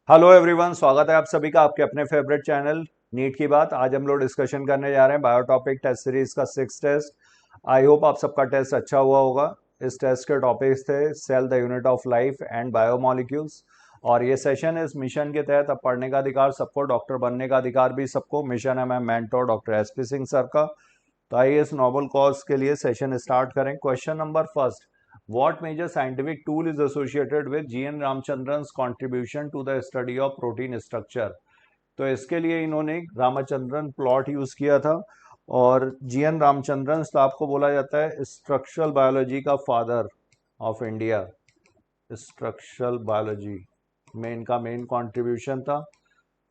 Hello everyone, स्वागत है आप सभी का आपके अपने फेवरेट चैनल नीट की बात। आज हम लोग डिस्कशन करने जा रहे हैं बायोटॉपिक टेस्ट सीरीज का 6 टेस्ट। आई होप आप सबका टेस्ट अच्छा हुआ होगा। इस टेस्ट के टॉपिक्स थे cell the unit of life and biomolecules. और ये सेशन इस मिशन के तहत अब पढ़ने का अधिकार सबको, डॉक्टर बनने का अधिकार भी सबको। मिशन है मैं mentor doctor SP Singh sir का। तो आइए इस नोबल कॉज के लिए सेशन स्टार्ट करें। Question number first, what major scientific tool is associated with GN रामचंद्रन्स contribution to the study of protein structure? तो इसके लिए इन्होंने रामचंद्रन प्लॉट यूज किया था। और जीएन रामचंद्रन तो आपको बोला जाता है स्ट्रक्चरल बायोलॉजी का father of India. Structural biology में इनका मेन कंट्रीब्यूशन था,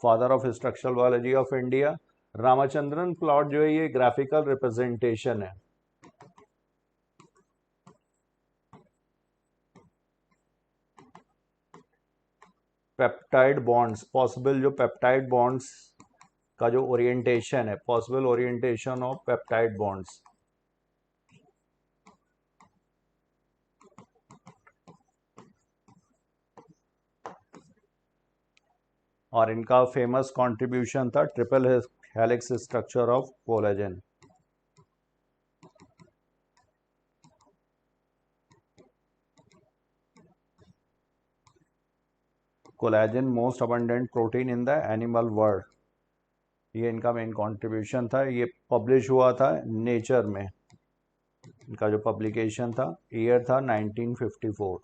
father of structural biology of India. Ramachandran plot जो है ये ग्राफिकल रिप्रेजेंटेशन है। पेप्टाइड बॉन्ड्स, पॉसिबल जो पेप्टाइड बॉन्ड्स का जो ओरिएंटेशन है, possible orientation of peptide bonds. और इनका फेमस कंट्रीब्यूशन था triple helix structure of collagen. Collagen most abundant protein in the animal world, ये इनका मेन कंट्रीब्यूशन था। ये पब्लिश हुआ था नेचर में। इनका जो पब्लिकेशन था ईयर था 1954।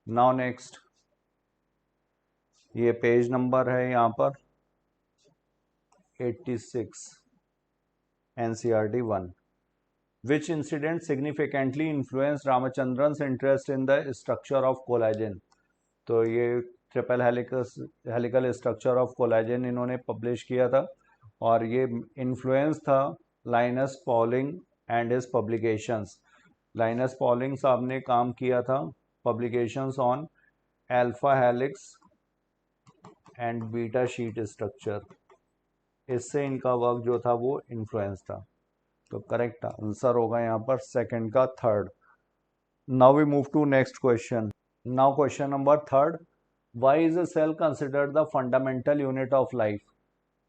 नाउ नेक्स्ट, ये पेज नंबर है यहाँ पर 86, NCERT 1। Which incident significantly influenced Ramachandran's interest in the structure of collagen? तो ये triple helical structure of collagen इन्होंने पब्लिश किया था। और ये इन्फ्लुएंस था Linus Pauling and his publications. Linus Pauling साहब ने काम किया था publications on alpha helix and beta sheet structure. इससे इनका वर्क जो था वो इन्फ्लुएंस था। तो करेक्ट आंसर होगा यहाँ पर सेकंड का third. Now we move to next question. Now question number third, why is a cell considered the fundamental unit of life?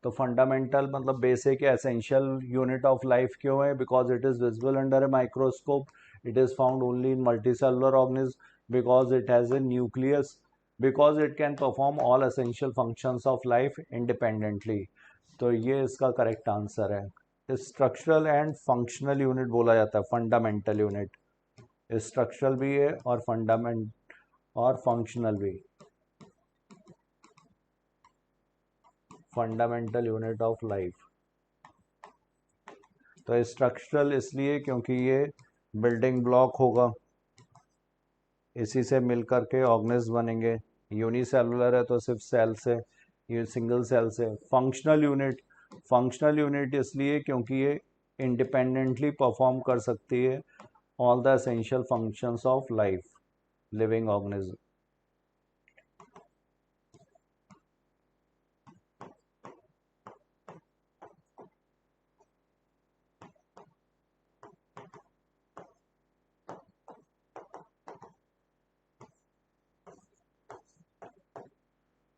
तो फंडामेंटल मतलब बेसिक या एसेंशियल यूनिट ऑफ लाइफ क्यों है? Because it is visible under a microscope, it is found only in multicellular organism, because it has a nucleus, because it can perform all essential functions of life independently. तो ये इसका correct answer है। Structural and functional unit बोला जाता है fundamental unit. Structural भी है और फंडामेंट और फंक्शनल भी। Fundamental unit of life. तो स्ट्रक्चरल इसलिए क्योंकि ये बिल्डिंग ब्लॉक होगा, इसी से मिलकर के ऑर्गेनिज्म बनेंगे। यूनिसेलुलर है तो सिर्फ सेल से, ये सिंगल सेल से। फंक्शनल यूनिट, फंक्शनल यूनिट इसलिए क्योंकि ये इंडिपेंडेंटली परफॉर्म कर सकती है all the essential functions of life, living organism.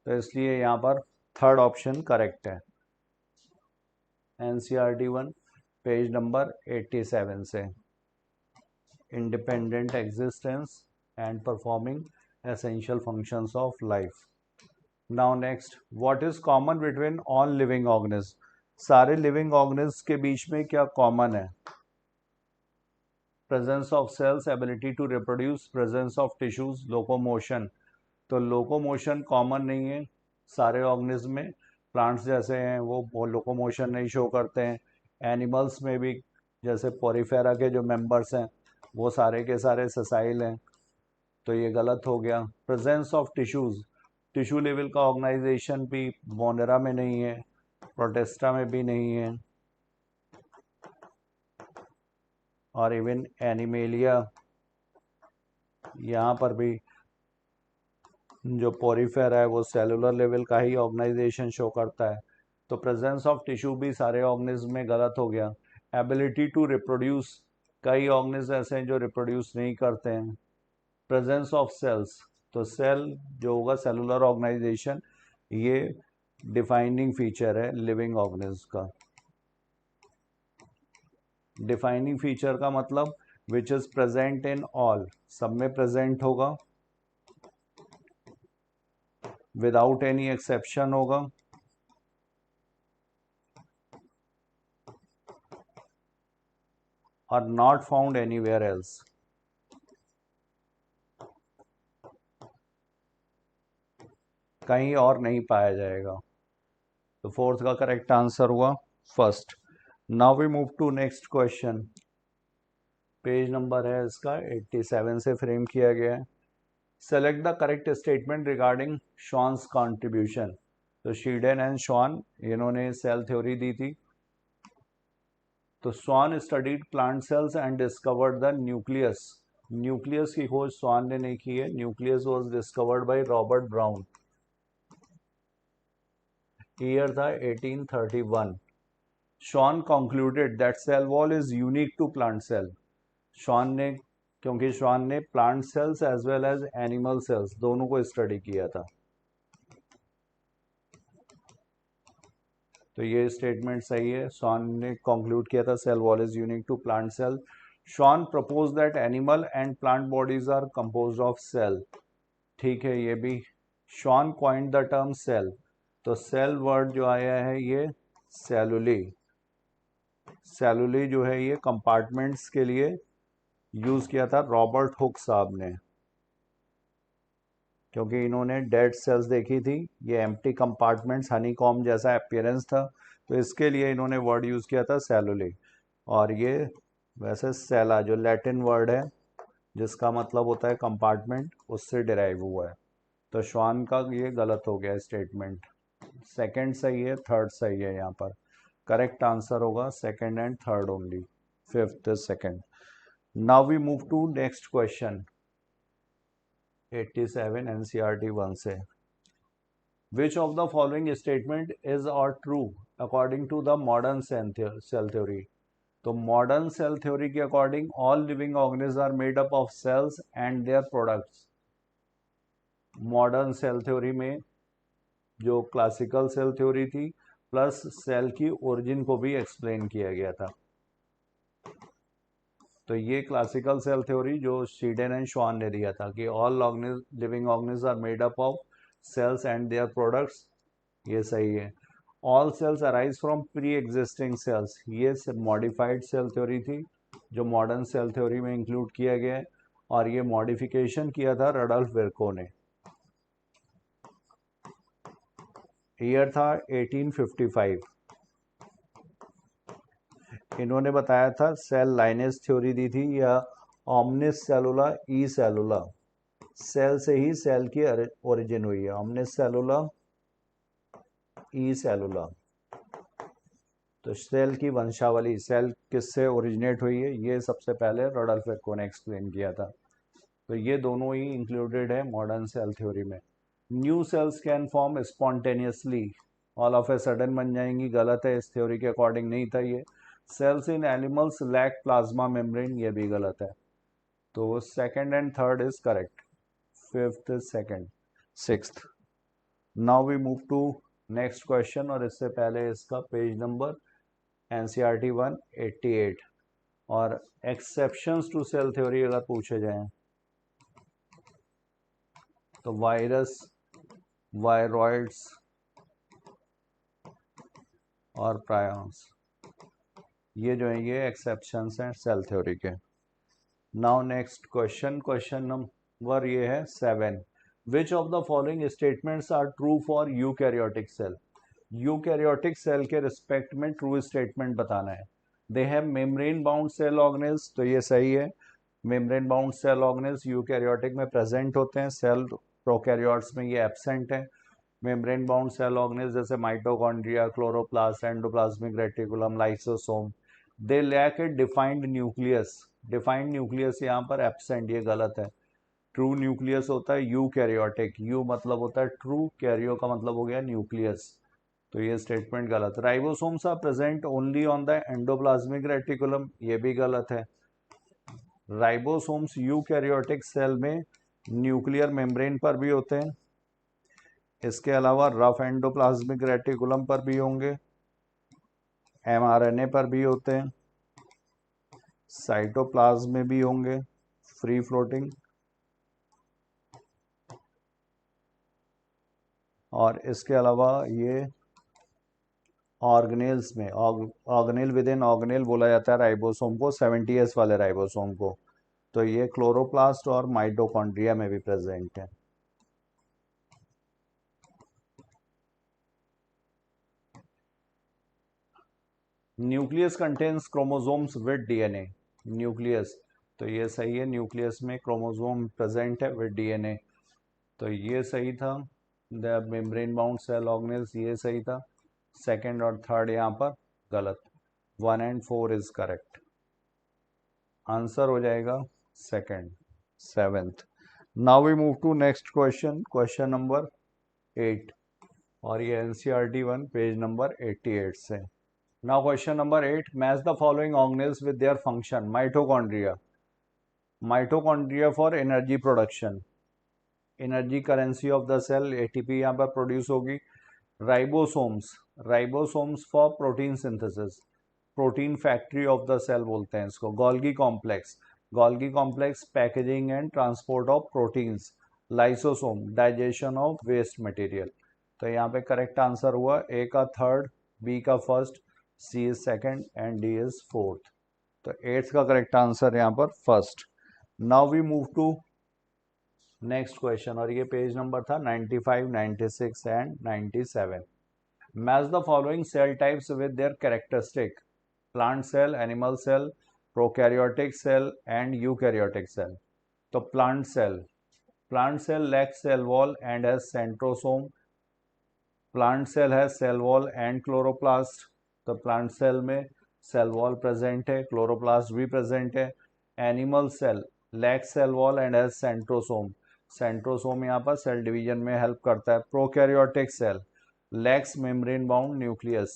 तो इसलिए यहाँ पर थर्ड ऑप्शन करेक्ट है। NCERT 1 पेज नंबर 87 से। Independent existence and performing essential functions of life. Now next, what is common between all living organism? सारे living organism के बीच में क्या कॉमन है? Presence of sales, ability to reproduce, presence of tissues, locomotion. तो locomotion common नहीं है सारे ऑर्गेनिज्म में। प्लांट्स जैसे हैं वो लोकोमोशन नहीं शो करते हैं। एनिमल्स में भी जैसे पोरीफेरा के जो मेंबर्स हैं वो सारे के सारे ससाइल हैं। तो ये गलत हो गया। Presence of tissues, tissue level का ऑर्गेनाइजेशन भी मोनेरा में नहीं है, प्रोटेस्टा में भी नहीं है, और इवन एनिमेलिया यहाँ पर भी जो पोरीफेरा है वो सेलुलर लेवल का ही ऑर्गेनाइजेशन शो करता है। तो प्रेजेंस ऑफ टिश्यू भी सारे ऑर्गेनिज्म में गलत हो गया। एबिलिटी टू रिप्रोड्यूस, कई ऑर्गेनिज्म ऐसे हैं जो रिप्रोड्यूस नहीं करते हैं। प्रेजेंस ऑफ सेल्स, तो सेल जो होगा सेलुलर ऑर्गेनाइजेशन, ये डिफाइनिंग फीचर है लिविंग ऑर्गेनिज्म का। डिफाइनिंग फीचर का मतलब which is present in all, सब में प्रेजेंट होगा, विदाउट एनी एक्सेप्शन होगा, और नॉट फाउंड एनीवेयर एल्स। कहीं और नहीं पाया जाएगा। तो फोर्थ का करेक्ट आंसर हुआ first. Now we move to next question. Page number है इसका 87 से फ्रेम किया गया है। Select the correct statement regarding Schwann's contribution. तो शीडेन एंड शॉन, इन्होंने सेल थ्योरी दी थी। तो Schwann studied plant cells and discovered the nucleus. Nucleus की खोज स्वान ने नहीं की है, nucleus was discovered by Robert Brown. Year था 1831। Schwann concluded that cell wall is unique to plant cell. Schwann ने, क्योंकि शॉन ने plant cells as well as animal cells दोनों को स्टडी किया था। तो ये स्टेटमेंट सही है। शॉन ने कंक्लूड किया था cell wall is unique to plant cell. Schwann propose that animal and plant bodies are composed of cell. ठीक है, ये भी। Schwann coined the term cell. तो सेल वर्ड जो आया है ये सेलुली। सेलुली जो है ये कंपार्टमेंट्स के लिए यूज किया था रॉबर्ट हुक साहब ने, क्योंकि इन्होंने डेड सेल्स देखी थी, ये एम्प्टी कंपार्टमेंट्स हनीकॉम जैसा अपीयरेंस था, तो इसके लिए इन्होंने वर्ड यूज किया था सेलुली। और ये वैसे सेला जो लैटिन वर्ड है जिसका मतलब होता है कंपार्टमेंट, उससे डिराइव हुआ है। तो श्वान का ये गलत हो गया स्टेटमेंट। सेकंड सही है, थर्ड सही है। यहाँ पर करेक्ट आंसर होगा second and third only, fifth second. Now we move to next question 87 NCERT 1 से। Which of the following statement is or true according to the modern cell theory? तो modern cell theory के according all living organism are made up of cells and their products. Modern cell theory में जो classical cell theory थी plus cell की origin को भी explain किया गया था। तो ये क्लासिकल सेल थ्योरी जो शीडेन एंड श्वान ने दिया था कि all living organism are made up of cells and their products, ये सही है। All cells arise from pre existing cells, ये मॉडिफाइड सेल थ्योरी थी जो मॉडर्न सेल थ्योरी में इंक्लूड किया गया है, और ये मॉडिफिकेशन किया था रडल्फ विर्को ने। ईयर था 1855। इन्होंने बताया था सेल लाइनेज थ्योरी दी थी, या ऑमनिस सेलुला ई सेलुला, सेल से ही सेल की ओरिजिन हुई है, ऑमनिस सेलुला ई सेलुला। तो सेल की वंशावली, सेल किससे ओरिजिनेट हुई है, ये सबसे पहले रडल्फ विर्को ने एक्सप्लेन किया था। तो ये दोनों ही इंक्लूडेड है मॉडर्न सेल थ्योरी में। New cells can form spontaneously, all of a sudden बन जाएंगी, गलत है, इस थ्योरी के अकॉर्डिंग नहीं था ये। Cells in animals lack plasma membrane, ये भी गलत है। तो second and third is correct, fifth second, sixth. Now we move to next question, और इससे पहले इसका पेज नंबर NCERT 188। और एक्सेप्शंस टू सेल थ्योरी अगर पूछे जाएं तो वायरस, वायरॉइड्स और प्रायॉन्स, ये जो है ये एक्सेप्शंस हैं सेल थ्योरी के। Now next question, question number ये है 7। Which of the following statements are true for eukaryotic cell? Eukaryotic cell के रिस्पेक्ट में ट्रू स्टेटमेंट बताना है। They have membrane bound cell organelles, तो ये सही है। Membrane bound cell organelles eukaryotic में प्रेजेंट होते हैं, सेल प्रोकैरियोट्स में ये एब्सेंट है। मेम्ब्रेन बाउंड सेल ऑर्गेनेल्स जैसे mitochondria, chloroplast, endoplasmic reticulum, lysosome, they lack A defined nucleus. Defined nucleus यहाँ पर एब्सेंट, ये गलत है। ट्रू न्यूक्लियस होता है यूकैरियोटिक, यू मतलब होता है ट्रू, कैरियो का मतलब हो गया न्यूक्लियस, तो ये स्टेटमेंट गलत। Ribosomes are present only on the endoplasmic reticulum, ये भी गलत है। राइबोसोम्स यूकैरियोटिक सेल में न्यूक्लियर मेम्ब्रेन पर भी होते हैं, इसके अलावा रफ एंडोप्लाज्मिक रेटिकुलम पर भी होंगे, mRNA पर भी होते हैं, साइटोप्लाज्म में भी होंगे फ्री फ्लोटिंग, और इसके अलावा ये ऑर्गेनेल्स में ऑर्गेनेल विद इन ऑर्गेनेल बोला जाता है राइबोसोम को, 70S वाले राइबोसोम को। तो ये क्लोरोप्लास्ट और माइटोकॉन्ड्रिया में भी प्रेजेंट है। Nucleus contains chromosomes with DNA. Nucleus, तो ये सही है, न्यूक्लियस में क्रोमोसोम प्रेजेंट है विद डीएनए, तो ये सही था। The membrane bound cell organelles, ये सही था। सेकंड और थर्ड यहाँ पर गलत। 1 and 4 इज करेक्ट। आंसर हो जाएगा second, 7th। Now we move to next question, question number 8, और ये एनसीईआरटी 1 पेज नंबर 88 से। Now question number 8, match the following organelles with their function. Mitochondria, mitochondria for energy production, energy currency of the cell, ATP यहाँ पर produce होगी। Ribosomes, ribosomes for protein synthesis, protein factory of the cell बोलते हैं इसको। Golgi complex, Golgi complex packaging and transport of proteins. Lysosome, digestion of waste material. तो यहाँ पे correct answer हुआ ए का थर्ड, बी का first, C is second and D is fourth. तो 8th का करेक्ट आंसर यहाँ पर first. Now we move to next question, और ये पेज नंबर था 95, 96 and 97। Match the following cell types with their characteristic. Plant cell, animal cell, prokaryotic cell and eukaryotic cell. तो plant cell, plant cell lacks cell wall and has centrosome। Plant cell है cell wall and chloroplast, तो plant cell में cell wall present है, chloroplast भी present है। Animal cell lacks cell wall and has centrosome, centrosome यहाँ पर cell division में help करता है। Prokaryotic cell lacks membrane bound nucleus,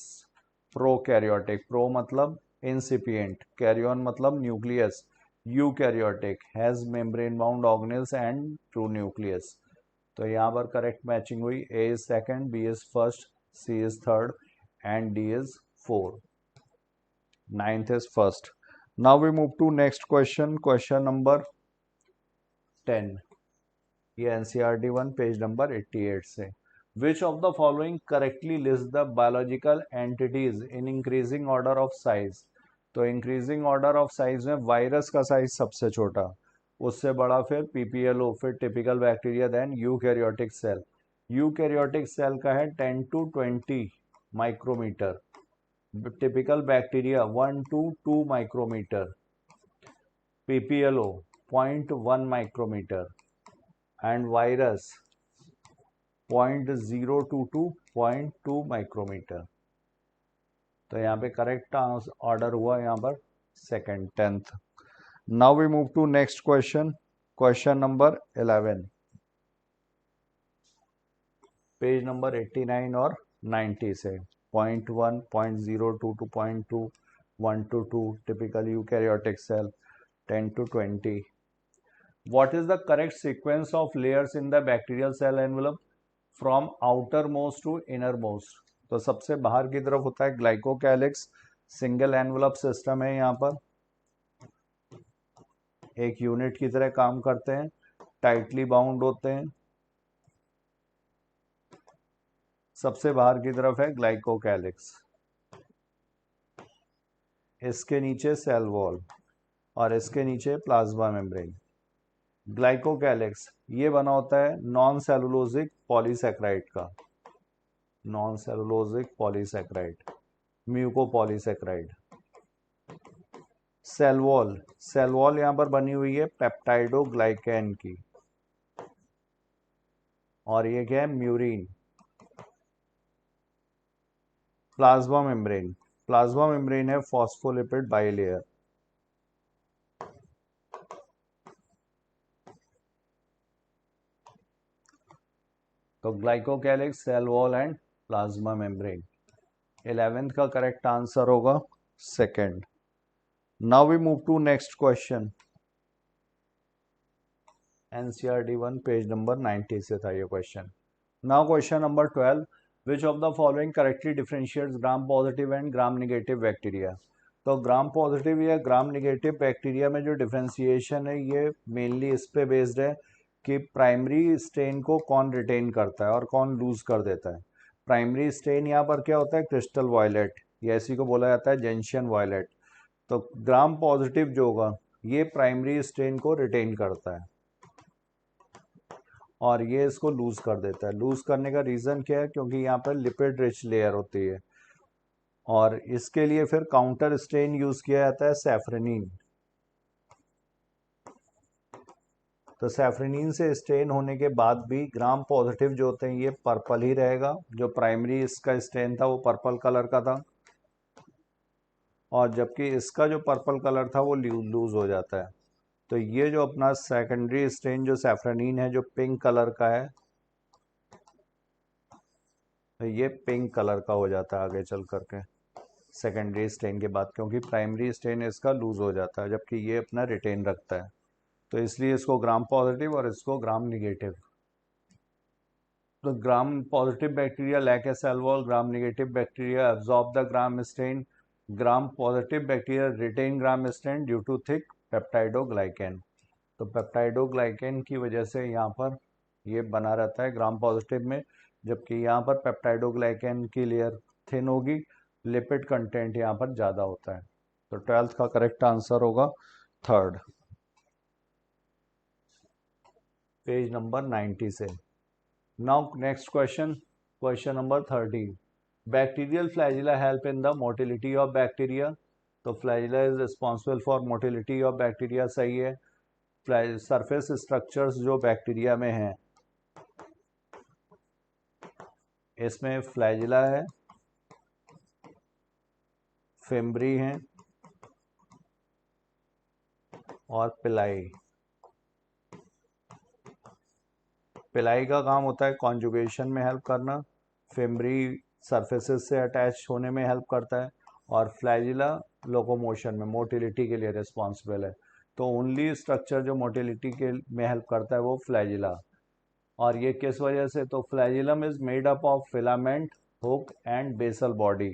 prokaryotic, pro मतलब इंसिपिएंट, कैरियन मतलब nucleus, eukaryotic has membrane bound organelles and true nucleus. तो यहाँ पर करेक्ट मैचिंग हुई, ए is second, B is first, C is third and D is fourth. 9th is first. Now we move to next question, question number 10। ये NCERT 1 page number 88 से। Which of the following correctly lists the biological entities in increasing order of size। तो increasing order of size में virus का size सबसे छोटा, उससे बड़ा फिर पीपीएलओ, फिर typical bacteria, then eukaryotic cell. Eukaryotic cell का है 10 to 20 micrometre, typical bacteria 1 to 2 micrometre, PPLO 0.1 micrometre and virus 0.02 to 0.2 micrometre. तो यहाँ पे करेक्ट ऑर्डर हुआ यहाँ पर second, 10th। Now we move to next question, question number 11, page number 89 और 90 से। 0.1, 0.02 to 0.2, 1 to 2 typical eukaryotic cell, 10 to 20। What is the correct sequence of layers in the bacterial cell envelope from outermost to innermost। तो सबसे बाहर की तरफ होता है glycocalyx, single envelope system है, यहाँ पर एक यूनिट की तरह काम करते हैं, टाइटली बाउंड होते हैं। सबसे बाहर की तरफ है ग्लाइकोकैलिक्स, इसके नीचे सेल वॉल और इसके नीचे प्लाज्मा मेम्ब्रेन। ग्लाइकोकैलिक्स ये बना होता है नॉन सेलुलोजिक पॉलीसैकेराइड का, non cellulosic polysaccharide, mucopolysaccharide. Cell wall, cell wall यहां पर बनी हुई है पेप्टाइडोग्लाइकैन की, और ये क्या है murein. Plasma membrane, plasma membrane है फॉस्फोलिपिड बाइलेयर। तो glycocalyx, cell wall and plasma membrane. 11th का करेक्ट आंसर होगा second. Now we move to next question, NCERT 1 page number 90 से था ये question. Now question number 12, which of the following correctly differentiates gram positive and gram negative bacteria. तो gram positive या ग्राम negative bacteria में जो differentiation है ये mainly इस पे बेस्ड है कि प्राइमरी स्टेन को कौन रिटेन करता है और कौन लूज कर देता है। प्राइमरी स्टेन यहाँ पर क्या होता है, क्रिस्टल वायलेट, या इसी को बोला जाता है जेंशियन वायलेट। तो ग्राम पॉजिटिव जो होगा ये प्राइमरी स्टेन को रिटेन करता है और ये इसको लूज कर देता है। लूज करने का रीज़न क्या है, क्योंकि यहाँ पर लिपिड रिच लेयर होती है और इसके लिए फिर काउंटर स्टेन यूज किया जाता है सैफ्रेनिन। तो सैफ्रेनिन से स्टेन होने के बाद भी ग्राम पॉजिटिव जो होते हैं ये पर्पल ही रहेगा। जो प्राइमरी इसका स्टेन था वो पर्पल कलर का था और जबकि इसका जो पर्पल कलर था वो लूज हो जाता है। तो ये जो अपना सेकेंडरी स्टेन जो सैफ्रेनिन है जो पिंक कलर का है, तो ये पिंक कलर का हो जाता है आगे चल करके सेकेंडरी स्टेन के बाद, क्योंकि प्राइमरी स्टेन इसका लूज हो जाता है जबकि ये अपना रिटेन रखता है। तो इसलिए इसको ग्राम पॉजिटिव और इसको ग्राम निगेटिव। तो gram positive bacteria lack a cell wall, gram negative bacteria absorb the gram stain, gram positive bacteria retain gram stain due to thick peptidoglycan. तो पेप्टाइडोग्लाइकेन की वजह से यहाँ पर ये बना रहता है ग्राम पॉजिटिव में, जबकि यहाँ पर पेप्टाइडोग्लाइकेन की लेयर थिन होगी, लिपिड कंटेंट यहाँ पर ज़्यादा होता है। तो 12th का करेक्ट आंसर होगा थर्ड, पेज नंबर 90 से। Now next question, question number 13, bacterial flagella help in the motility of bacteria. तो flagella is responsible for motility of bacteria, सही है। सरफेस स्ट्रक्चर्स जो बैक्टीरिया में हैं इसमें फ्लैजिला है, फिम्ब्री है और पिलाई। पिलाई का काम होता है कॉन्जुगेशन में हेल्प करना, फिम्ब्री सरफेसेस से अटैच होने में हेल्प करता है और फ्लैजिला लोकोमोशन में मोटिलिटी के लिए रिस्पॉन्सिबल है। तो ओनली स्ट्रक्चर जो मोटिलिटी के में हेल्प करता है वो फ्लैजिला। और ये किस वजह से, तो flagellum is made up of filament, hook and basal body.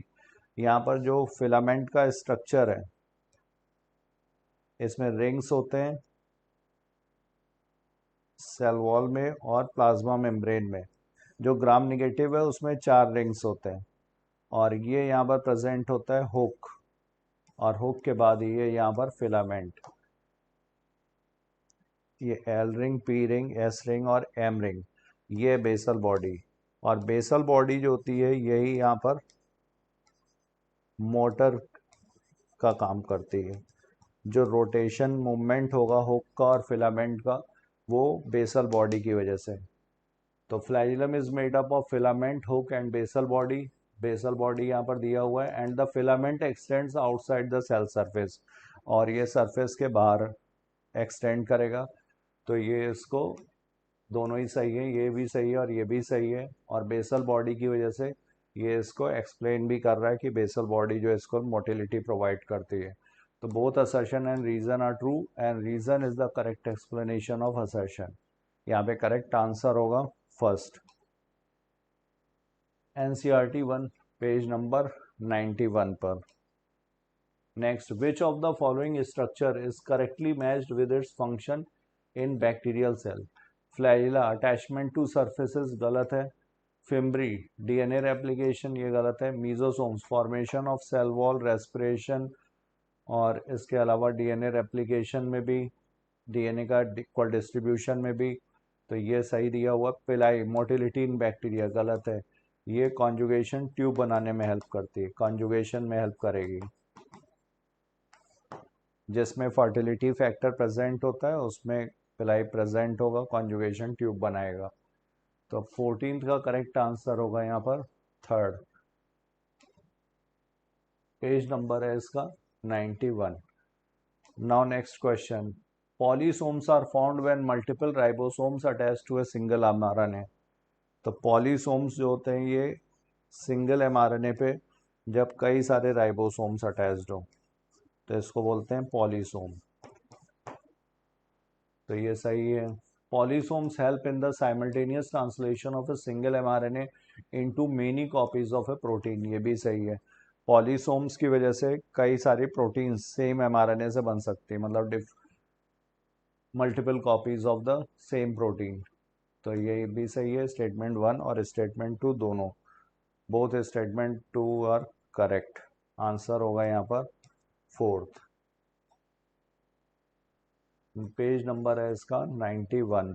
यहाँ पर जो फिलामेंट का स्ट्रक्चर है इसमें रिंग्स होते हैं सेल वॉल में और प्लाज्मा मेम्ब्रेन में। जो ग्राम निगेटिव है उसमें 4 रिंग्स होते हैं और ये यहाँ पर प्रेजेंट होता है हुक, और हुक के बाद ये यहाँ पर फिलामेंट। ये L ring, P ring, S ring और एम रिंग, ये बेसल बॉडी। और बेसल बॉडी जो होती है यही यहाँ पर मोटर का काम करती है। जो रोटेशन मूवमेंट होगा हुक का और फिलामेंट का वो बेसल बॉडी की वजह से। तो flagellum is made up of filament, hook and basal body. Basal body यहाँ पर दिया हुआ है and the filament extends outside the cell surface, और ये सरफेस के बाहर एक्सटेंड करेगा। तो ये इसको दोनों ही सही है, ये भी सही है और ये भी सही है। और बेसल बॉडी की वजह से ये इसको एक्सप्लेन भी कर रहा है कि बेसल बॉडी जो इसको मोटिलिटी प्रोवाइड करती है। तो both assertion and reason are true and reason is the correct explanation of assertion. यहाँ पे करेक्ट आंसर होगा फर्स्ट, NCERT 1 पेज नंबर 91 पर। Next, which of the following structure is correctly matched with its function in bacterial cell. Flagella attachment to surfaces गलत है, fimbriae DNA replication ये गलत है, mesosomes formation of cell wall, respiration और इसके अलावा DNA replication में भी, डीएनए का इक्वल डिस्ट्रीब्यूशन में भी, तो ये सही दिया हुआ। पिलाई मोटिलिटी इन बैक्टीरिया गलत है, ये कॉन्जुगेशन ट्यूब बनाने में हेल्प करती है, कॉन्जुगेशन में हेल्प करेगी। जिसमें फर्टिलिटी फैक्टर प्रेजेंट होता है उसमें पिलाई प्रेजेंट होगा, कॉन्जुगेशन ट्यूब बनाएगा। तो 14th का करेक्ट आंसर होगा यहाँ पर थर्ड, पेज नंबर है इसका 91। Now next question, polysomes are found when multiple ribosomes attach to a single mRNA। तो पॉलीसोम्स जो होते हैं ये सिंगल mRNA पे जब कई सारे राइबोसोम्स अटैच्ड हो तो इसको बोलते हैं पॉलीसोम। तो ये सही है। Polysomes help in the simultaneous translation of a single mRNA into many copies of a protein. ये भी सही है, पॉलीसोम्स की वजह से कई सारी प्रोटीन सेम mRNA से बन सकती है, मतलब multiple copies of the same protein. तो ये भी सही है, स्टेटमेंट 1 और स्टेटमेंट 2 दोनों, both statement 2 are correct. Answer होगा यहाँ पर 4th। पेज नंबर है इसका 91।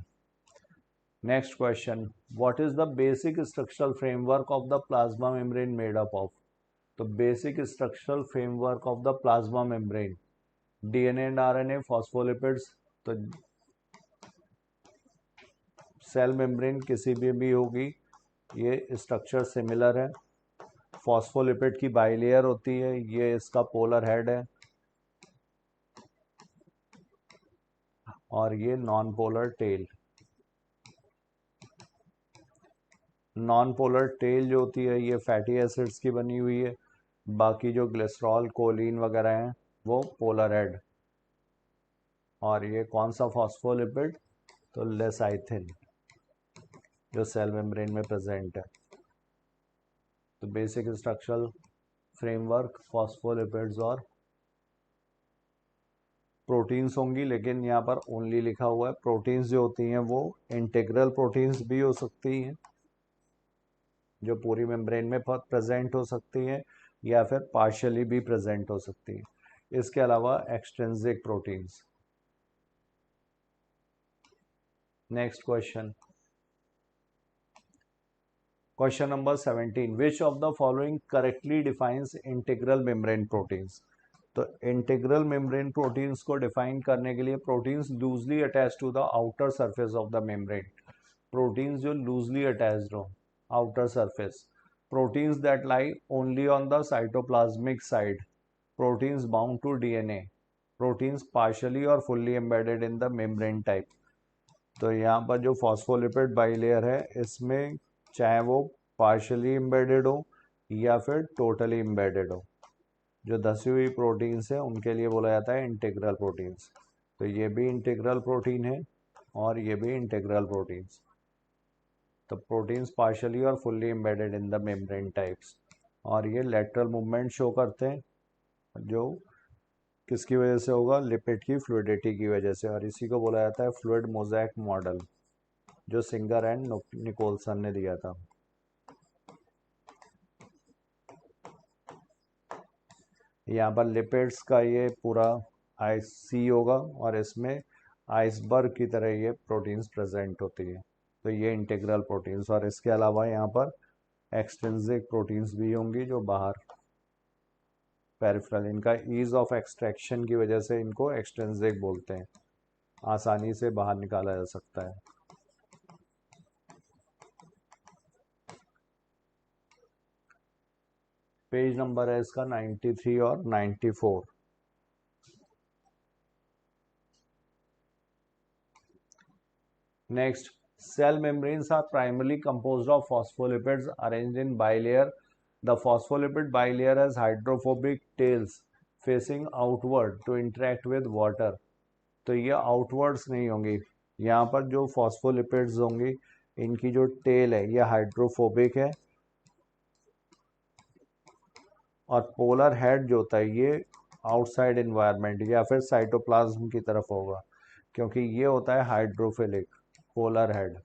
Next question, what is the basic structural framework of the plasma membrane made up of. तो basic structural framework of the plasma membrane, DNA and RNA, phospholipids. तो cell membrane किसी भी होगी, ये structure similar है। Phospholipid की bilayer होती है, ये इसका पोलर हेड है, और ये non polar tail. Non polar tail जो होती है ये फैटी एसिड्स की बनी हुई है, बाकी जो ग्लिसरॉल कोलिन वगैरह हैं वो पोलर हेड। और ये कौन सा फॉस्फोलिपिड, तो लेसाइथिन, जो सेल मेम्ब्रेन में प्रेजेंट है। तो बेसिक स्ट्रक्चरल फ्रेमवर्क फॉस्फोलिपिड्स और प्रोटीन्स होंगी, लेकिन यहाँ पर ओनली लिखा हुआ है। प्रोटीन्स जो होती हैं वो इंटीग्रल प्रोटीन्स भी हो सकती हैं, जो पूरी मेम्ब्रेन में प्रेजेंट हो सकती हैं, या फिर पार्शियली भी प्रेजेंट हो सकती हैं। इसके अलावा extrinsic proteins. Next question, question number 17, which of the following correctly defines integral membrane proteins. तो इंटीग्रल मेम्ब्रेन प्रोटीन्स को डिफाइन करने के लिए, proteins loosely attach to the outer surface of the membrane, proteins जो लूजली अटैच्ड हो outer surface, proteins that lie only on the cytoplasmic side, proteins bound to DNA, proteins partially और fully embedded in the membrane type. तो यहाँ पर जो phospholipid bilayer है, इसमें चाहे वो पार्शियली एम्बेडेड हो या फिर टोटली एम्बेडेड हो, जो धसी हुई प्रोटीन्स है उनके लिए बोला जाता है इंटीग्रल प्रोटीन्स। तो ये भी इंटीग्रल प्रोटीन है और ये भी इंटीग्रल प्रोटीन्स। तो प्रोटीन्स पार्शियली और fully embedded in the membrane types, और ये लेटरल मूवमेंट शो करते हैं, जो किसकी वजह से होगा, लिपिड की फ्लूइडिटी की वजह से, और इसी को बोला जाता है फ्लूइड मोज़ेक मॉडल, जो सिंगर एंड निकोलसन ने दिया था। यहाँ पर लिपिड्स का ये पूरा सी होगा, और इसमें आइसबर्ग की तरह ये प्रोटीन्स प्रेजेंट होती है। तो ये इंटीग्रल प्रोटीन्स, और इसके अलावा यहाँ पर एक्सट्रिंसिक प्रोटीन्स भी होंगी जो बाहर पेरिफेरल, इनका ईज ऑफ एक्सट्रैक्शन की वजह से इनको एक्सट्रिंसिक बोलते हैं, आसानी से बाहर निकाला जा सकता है। पेज नंबर है इसका 93 और 94। Next, cell membranes are primarily composed of phospholipids arranged in bilayer. The phospholipid bilayer has hydrophobic tails facing outward to interact with water. तो ये आउटवर्ड्स नहीं होंगी, यहाँ पर जो फॉस्फोलिपिड्स होंगी इनकी जो टेल है ये हाइड्रोफोबिक है, और पोलर हेड जो होता है ये आउटसाइड इन्वायरमेंट या फिर साइटोप्लाज्म की तरफ होगा, क्योंकि ये होता है हाइड्रोफिलिक पोलर हेड।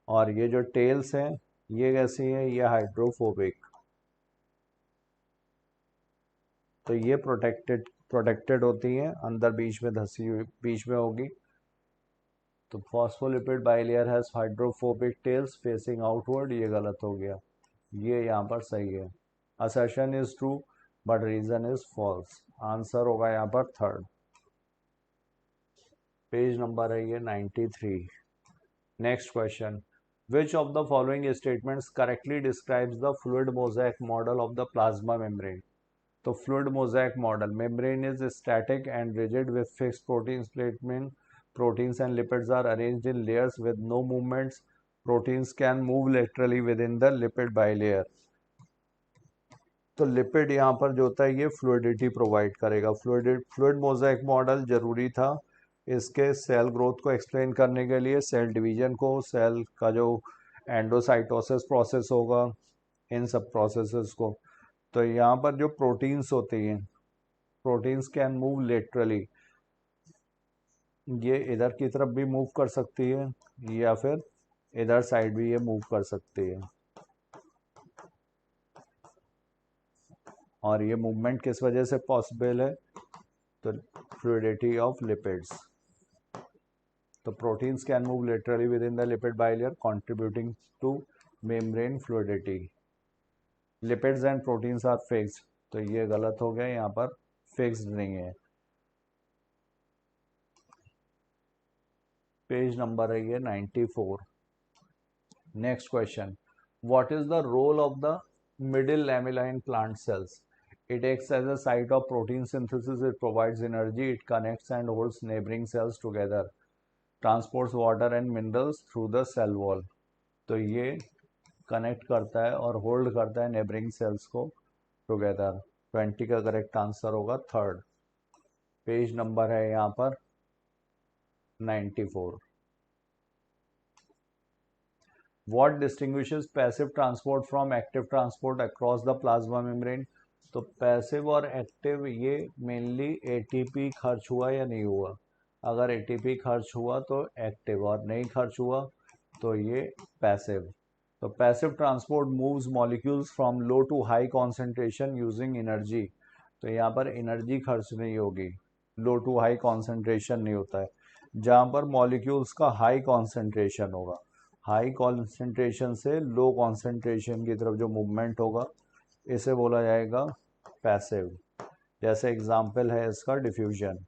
और ये जो टेल्स हैं ये कैसी हैं, ये हाइड्रोफोबिक। तो ये प्रोटेक्टेड होती हैं, अंदर बीच में धसी हुई बीच में होगी। तो phospholipid bilayer has hydrophobic tails facing outward, ये गलत हो गया, ये यहाँ पर सही है। Assertion is true but reason is false, answer होगा यहाँ पर 3rd। पेज नंबर है ये 93। Next question, which of the following statements correctly describes the fluid mosaic model of the plasma membrane। तो fluid mosaic model, membrane is static and rigid with fixed protein statement, proteins and lipids are arranged in layers with no movements, proteins can move laterally within the lipid bilayer। तो lipid यहाँ पर जो होता है ये fluidity provide करेगा। Fluid mosaic model जरूरी था इसके सेल ग्रोथ को एक्सप्लेन करने के लिए, सेल डिवीजन को, सेल का जो एंडोसाइटोसिस प्रोसेस होगा, इन सब प्रोसेसेस को। तो यहाँ पर जो प्रोटीन्स होती हैं, प्रोटीन्स कैन मूव लेटरली, ये इधर की तरफ भी मूव कर सकती है या फिर इधर साइड भी ये मूव कर सकती है। और ये मूवमेंट किस वजह से पॉसिबल है? तो फ्लूइडिटी ऑफ लिपिड्स। तो proteins can move laterally within the lipid bilayer contributing to membrane fluidity. Lipids and proteins are fixed, तो ये गलत हो गया, यहाँ पर फिक्स्ड नहीं है। पेज नंबर है ये 94। Next question, what is the role of the middle lamella in plant cells? It acts as a site of protein synthesis, it provides energy, it connects and holds neighboring cells together, transports water and minerals through the cell wall। तो ये connect करता है और hold करता है neighbouring cells को together. 20 का correct answer होगा थर्ड। पेज नंबर है यहाँ पर 94। What distinguishes passive transport from active transport across the plasma membrane? तो पैसिव और एक्टिव ये मेनली एटीपी खर्च हुआ या नहीं हुआ। अगर एटीपी खर्च हुआ तो एक्टिव, और नहीं खर्च हुआ तो ये पैसिव। तो passive transport moves molecules from low to high concentration using energy. तो यहाँ पर एनर्जी खर्च नहीं होगी, लो टू हाई कॉन्सेंट्रेशन नहीं होता है। जहाँ पर मॉलिक्यूल्स का हाई कॉन्सेंट्रेशन होगा, हाई कॉन्सेंट्रेशन से लो कॉन्सेंट्रेशन की तरफ जो मूवमेंट होगा इसे बोला जाएगा पैसिव। जैसे एग्जाम्पल है इसका डिफ्यूजन।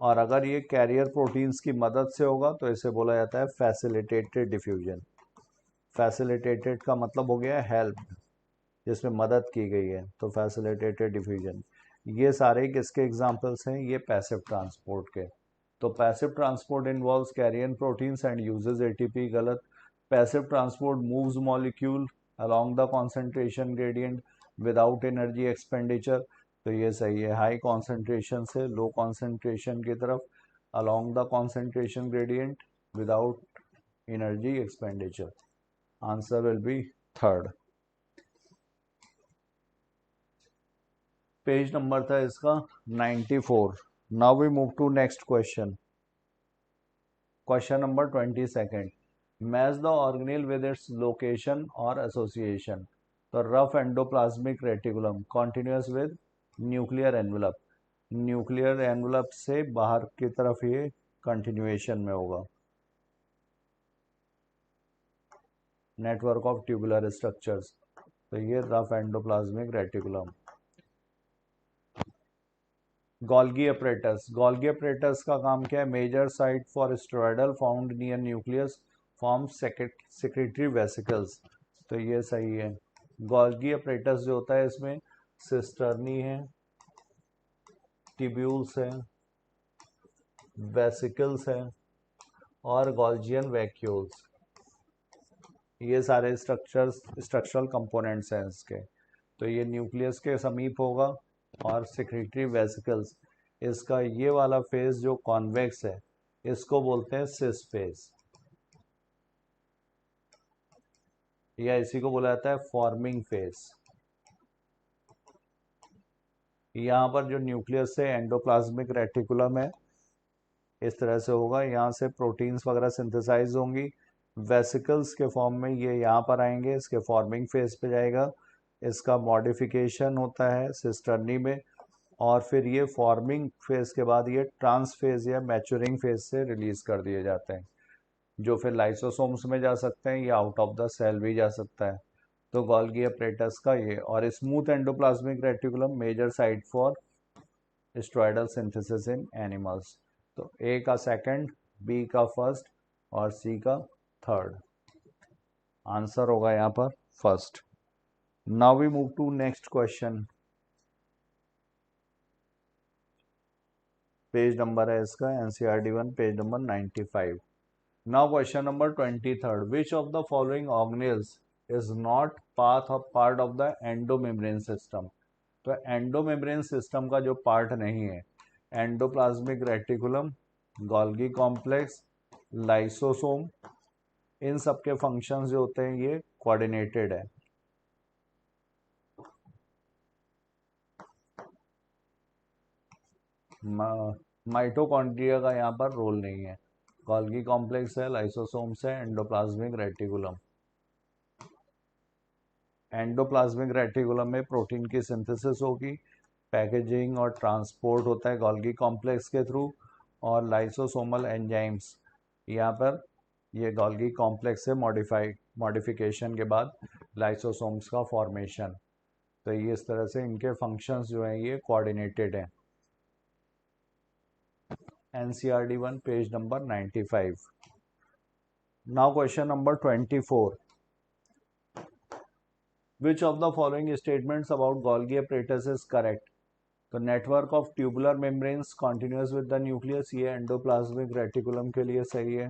और अगर ये कैरियर प्रोटीन्स की मदद से होगा तो इसे बोला जाता है फैसिलिटेटेड डिफ्यूजन। फैसिलिटेटेड का मतलब हो गया हेल्प, जिसमें मदद की गई है, तो फैसिलिटेटेड डिफ्यूजन। ये सारे किसके एग्जाम्पल्स हैं? ये पैसिव ट्रांसपोर्ट के। तो passive transport involves carrier proteins and uses ATP, गलत। Passive transport moves molecule along the concentration gradient without energy expenditure, तो ये सही है। हाई कॉन्सेंट्रेशन से लो कॉन्सेंट्रेशन की तरफ along the concentration gradient without energy expenditure, answer will be third। Page number था इसका 94। Now we move to next question. Question number 22। Match the organelle with its location और association. तो rough endoplasmic reticulum continuous with nuclear envelope, nuclear envelope से बाहर की तरफ ये continuation में होगा। नेटवर्क ऑफ ट्यूबुलर स्ट्रक्चर्स, तो ये rough endoplasmic reticulum. Golgi apparatus, Golgi apparatus का काम क्या है? Major site for steroidal found near nucleus, form secretory vesicles, तो ये सही है। गोल्गी अपरेटस जो होता है इसमें सिस्टर्नी है, टिब्यूल्स है, वेसिकल्स है और गोल्जियन वैक्यूल्स, ये सारे स्ट्रक्चरल कंपोनेंट्स हैं इसके। तो ये न्यूक्लियस के समीप होगा। और सेक्रेटरी वेसिकल्स, इसका ये वाला फेज जो कॉन्वेक्स है इसको बोलते हैं सिस फेज, या इसी को बोला जाता है फॉर्मिंग फेज। यहाँ पर जो न्यूक्लियस से एंडोप्लाज्मिक रेटिकुलम है इस तरह से होगा, यहाँ से प्रोटीन्स वगैरह सिंथेसाइज होंगी, वेसिकल्स के फॉर्म में ये यहाँ पर आएंगे, इसके फॉर्मिंग फेज पे जाएगा, इसका मॉडिफिकेशन होता है सिस्टर्नी में, और फिर ये फॉर्मिंग फेज के बाद ये ट्रांस फेज या मैच्योरिंग फेज से रिलीज कर दिए जाते हैं, जो फिर लाइसोसोम्स में जा सकते हैं या आउट ऑफ द सेल भी जा सकता है। तो गोल्गी अपरेटस का ये। और smooth endoplasmic reticulum major site for steroidal synthesis in animals. तो ए का सेकंड, बी का फर्स्ट और सी का थर्ड, आंसर होगा यहाँ पर first. Now we move to next question. Page number है इसका NCERT 1 page number 95। Now question number 23। Which of the following organelles is not part of the endomembrane system. तो endomembrane system का जो part नहीं है, endoplasmic reticulum, Golgi complex, lysosome, इन सब के फंक्शंस जो होते हैं ये कोऑर्डिनेटेड है। माइटोकॉन्ड्रिया का यहाँ पर रोल नहीं है। गोल्गी कॉम्प्लेक्स है, लाइसोसोम्स है, एंडोप्लाज्मिक रेटिकुलम। एंडोप्लाज्मिक रेटिकुलम में प्रोटीन की सिंथेसिस होगी, पैकेजिंग और ट्रांसपोर्ट होता है गोल्गी कॉम्प्लेक्स के थ्रू, और लाइसोसोमल एंजाइम्स यहाँ पर ये गोल्गी कॉम्प्लेक्स से मॉडिफिकेशन के बाद लाइसोसोम्स का फॉर्मेशन। तो ये इस तरह से इनके फंक्शंस जो हैं ये कोऑर्डिनेटेड हैं। NCERT 1 page number 95। Now question number 24। Which of the following statements about Golgi apparatus is correct? तो network of tubular membranes continuous with the nucleus, ये एंडोप्लाज्मिक रेटिकुलम के लिए सही है।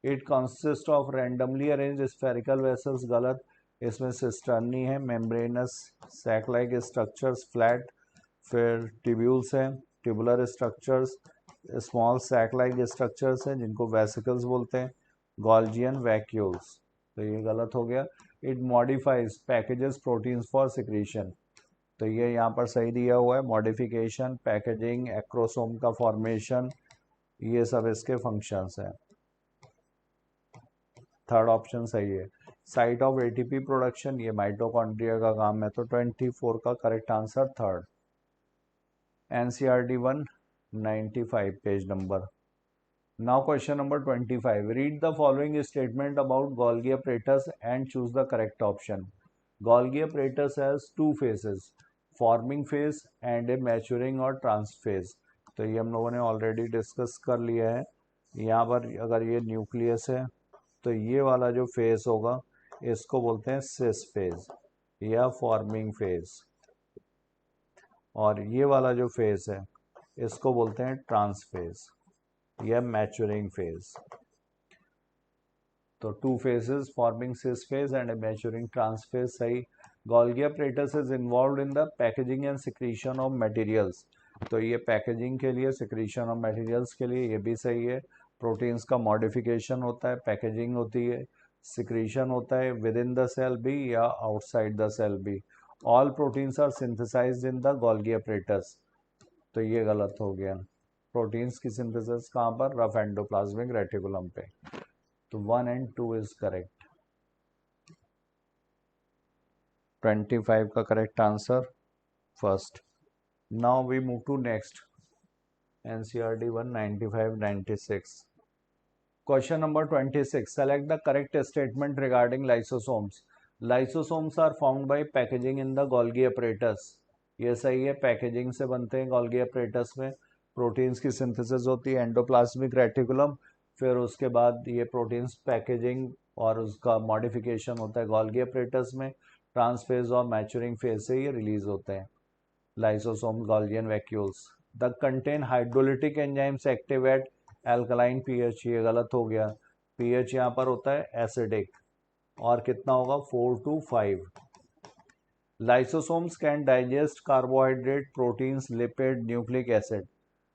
It consist of randomly arrange spherical vessels, गलत। इसमें cisternae है, membranous sac like structures flat, फिर ट्यूब्यूल्स हैं, tubular structures, small sac like structures हैं जिनको वेसिकल्स बोलते हैं, गॉल्जियन वैक्यूल्स। तो ये गलत हो गया। It modifies packages proteins for secretion, तो ये यहाँ पर सही दिया हुआ है। मॉडिफिकेशन, पैकेजिंग, एक्रोसोम का फॉर्मेशन, ये सब इसके फंक्शंस हैं। थर्ड ऑप्शन सही है। साइट ऑफ एटीपी प्रोडक्शन, ये माइटोकॉन्ड्रिया का काम है, तो 24 का correct answer third. NCERT 1 95 page number. Now question number 25। Read the following statement about Golgi apparatus and choose the correct option. Golgi apparatus has two faces, forming face and a maturing और trans face. तो ये हम लोगों ने already discuss कर लिया है। यहाँ पर अगर ये न्यूक्लियस है तो ये वाला जो फेज होगा इसको बोलते हैं सिस फेज या फॉर्मिंग फेज, और ये वाला जो फेज है इसको बोलते हैं ट्रांस फेज या मैच्योरिंग फेज। तो two phases, forming cis phase and a maturing trans phase सही। Golgi apparatus is involved in the packaging and secretion of materials, तो ये पैकेजिंग के लिए, सिक्रीशन ऑफ मटेरियल्स के लिए, ये भी सही है। प्रोटीन्स का मॉडिफिकेशन होता है, पैकेजिंग होती है, सिक्रीशन होता है विद इन द सेल भी या आउटसाइड द सेल भी। All proteins are synthesised in the Golgi apparatus, तो ये गलत हो गया। प्रोटीन्स की सिंथेसिस कहाँ पर? रफ एंडोप्लाज्मिक रेटिकुलम पे। तो 1 and 2 इज करेक्ट। 25 का correct answer first. Now we move to next NCERT 1 95 96। Question number 26। Select the correct statement regarding lysosomes. Lysosomes are found by packaging in the Golgi apparatus, ये सही है। Packaging से बनते हैं Golgi apparatus में। Proteins की synthesis होती है एंडोप्लाज्मिक रेटिकुलम, फिर उसके बाद ये प्रोटीन्स पैकेजिंग और उसका मॉडिफिकेशन होता है गोल्गी apparatus में। ट्रांसफेज और मैच्योरिंग फेज से ये रिलीज होते हैं lysosome, Golgian vacuoles. The contain hydrolytic enzymes active at alkaline pH, ये गलत हो गया। पीएच यहाँ पर होता है एसिडिक, और कितना होगा? 4 to 5। Lysosomes can digest carbohydrate, proteins, lipid, nucleic acid,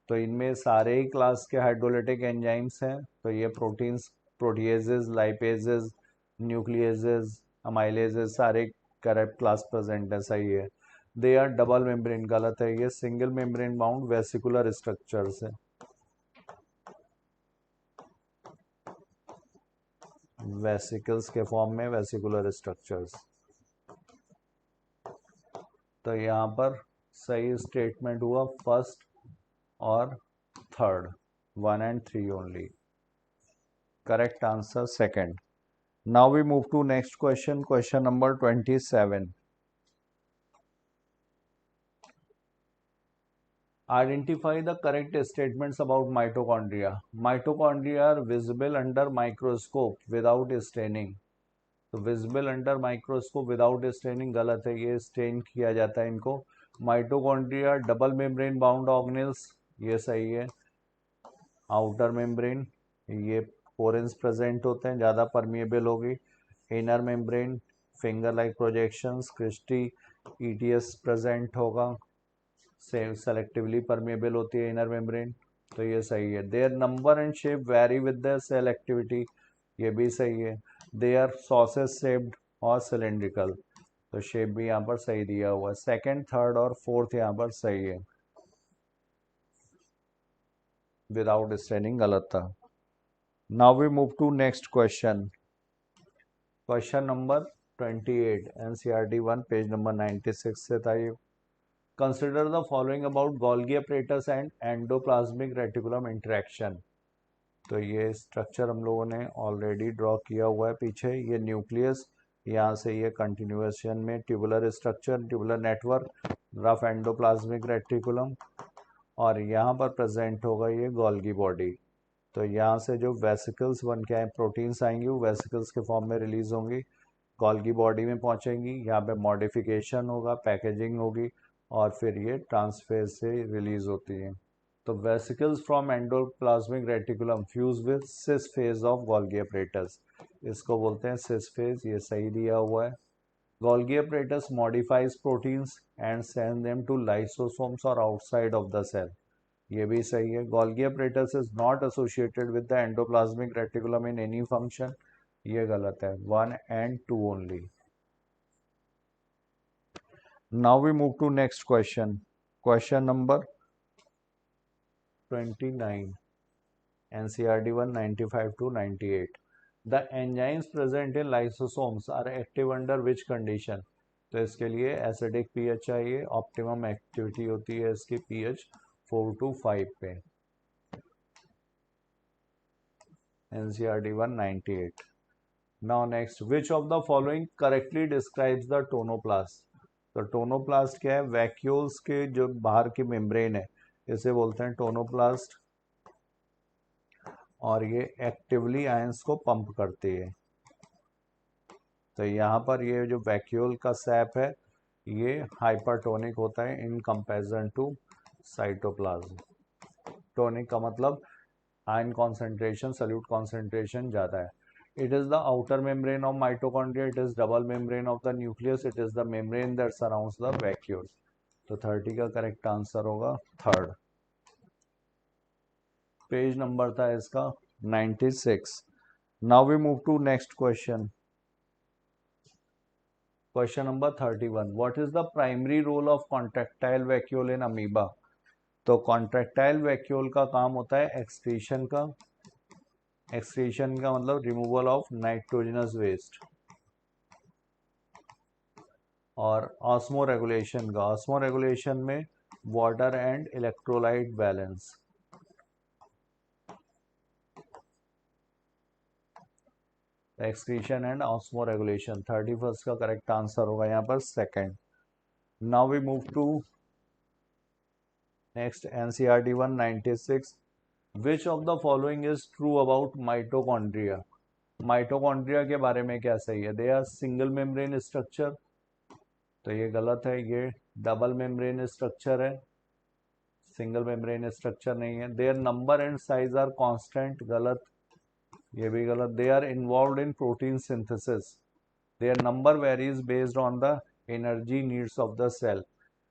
तो इनमें सारे ही क्लास के हाइड्रोलिटिक एंजाइम्स हैं। तो ये प्रोटीन्स, प्रोटीएजेस, लाइपेजेस, न्यूक्लियेजेस, अमाइलेजेस, सारे करेक्ट क्लास प्रेजेंट है, सही है। दे आर डबल मेम्ब्रेन, गलत है। ये single membrane bound vesicular structures है। वेसिकल्स के फॉर्म में वेसिकुलर स्ट्रक्चर्स। तो यहाँ पर सही स्टेटमेंट हुआ फर्स्ट और third, 1 and 3 only. Correct answer second. Now we move to next question, question number 27। Identify the correct statements about mitochondria. Mitochondria are visible under microscope without staining. तो visible under microscope without staining गलत है, ये stand किया जाता है इनको। Mitochondria double membrane bound organelles, ये सही है। आउटर मेम्ब्रेन, ये पोरेंस प्रेजेंट होते हैं, ज़्यादा परमिएबल होगी। Inner membrane, finger like projections, cristae, ETS present होगा, सेलेक्टिवली परमेबल होती है इनर मेम्ब्रेन, तो ये सही है। Their number and shape vary with the cell activity, ये भी सही है। दे आर सॉसेज शेप्ड और सिलेंड्रिकल, तो शेप भी यहाँ पर सही दिया हुआ है। सेकंड, थर्ड और फोर्थ यहाँ पर सही है, विदाउट स्ट्रेनिंग गलत था। Now we move to next question. Question number 28 NCERT 1 page number 96 से था ये। Consider the following about Golgi apparatus and endoplasmic reticulum interaction. तो ये स्ट्रक्चर हम लोगों ने ऑलरेडी ड्रॉ किया हुआ है पीछे। ये न्यूक्लियस, यहाँ से ये कंटिन्यूएशन में tubular structure, tubular network, rough endoplasmic reticulum, और यहाँ पर प्रेजेंट होगा ये गोल्गी बॉडी। तो यहाँ से जो वेसिकल्स बन के आए, प्रोटीन्स आएंगी, वो वेसिकल्स के फॉर्म में रिलीज होंगी, गोल्गी बॉडी में पहुँचेंगी, यहाँ पे मॉडिफिकेशन होगा, पैकेजिंग होगी, और फिर ये ट्रांसफेज से रिलीज होती है। तो vesicles from endoplasmic reticulum fuse with cis face of Golgi apparatus, इसको बोलते हैं सिस फेज, ये सही दिया हुआ है। Golgi apparatus modifies proteins and send them to lysosomes or outside of the cell, ये भी सही है। Golgi apparatus is not associated with the endoplasmic reticulum in any function, ये गलत है। 1 and 2 only. Now we move to next question. Question number 29 NCERT 1 95 to 98. The enzymes present in lysosomes are active under which condition? तो इसके लिए acidic pH चाहिए, optimum activity होती है इसकी पीएच 4 to 5 पे। NCERT 198. Now next, which of the following correctly describes the tonoplast? तो tonoplast क्या है? वैक्यूल्स के जो बाहर की मेम्ब्रेन है, इसे बोलते हैं टोनोप्लास्ट, और ये एक्टिवली आयंस को पंप करती है। तो यहाँ पर ये जो वैक्यूल का सैप है, ये हाइपरटोनिक होता है in comparison to cytoplasm. Tonic का मतलब आयन कॉन्सेंट्रेशन, सल्यूट कॉन्सेंट्रेशन ज़्यादा है। It is the outer membrane of mitochondria, it is double membrane of the nucleus, it is the membrane that surrounds the vacuole. तो 30 का correct answer होगा third. Page number था इसका 96। Now we move to next question. Question number 31, what is the primary role of contractile vacuole in amoeba? तो contractile vacuole का काम होता है एक्सक्रीशन का। एक्सक्रीशन का मतलब रिमूवल ऑफ नाइट्रोजनस वेस्ट, और ऑस्मो रेगुलेशन का, ऑस्मो रेगुलेशन में water and electrolyte balance. Excretion and osmoregulation, 31 का करेक्ट आंसर होगा यहाँ पर second. Now we move to next NCERT 196। Which of the following is true about mitochondria? Mitochondria के बारे में क्या सही है? They are single membrane structure, तो ये गलत है। ये डबल मेम्ब्रेन स्ट्रक्चर है, सिंगल मेम्ब्रेन स्ट्रक्चर नहीं है। Their number and size are constant, गलत, ये भी गलत। They are involved in protein synthesis, their number varies based on the energy needs of the cell,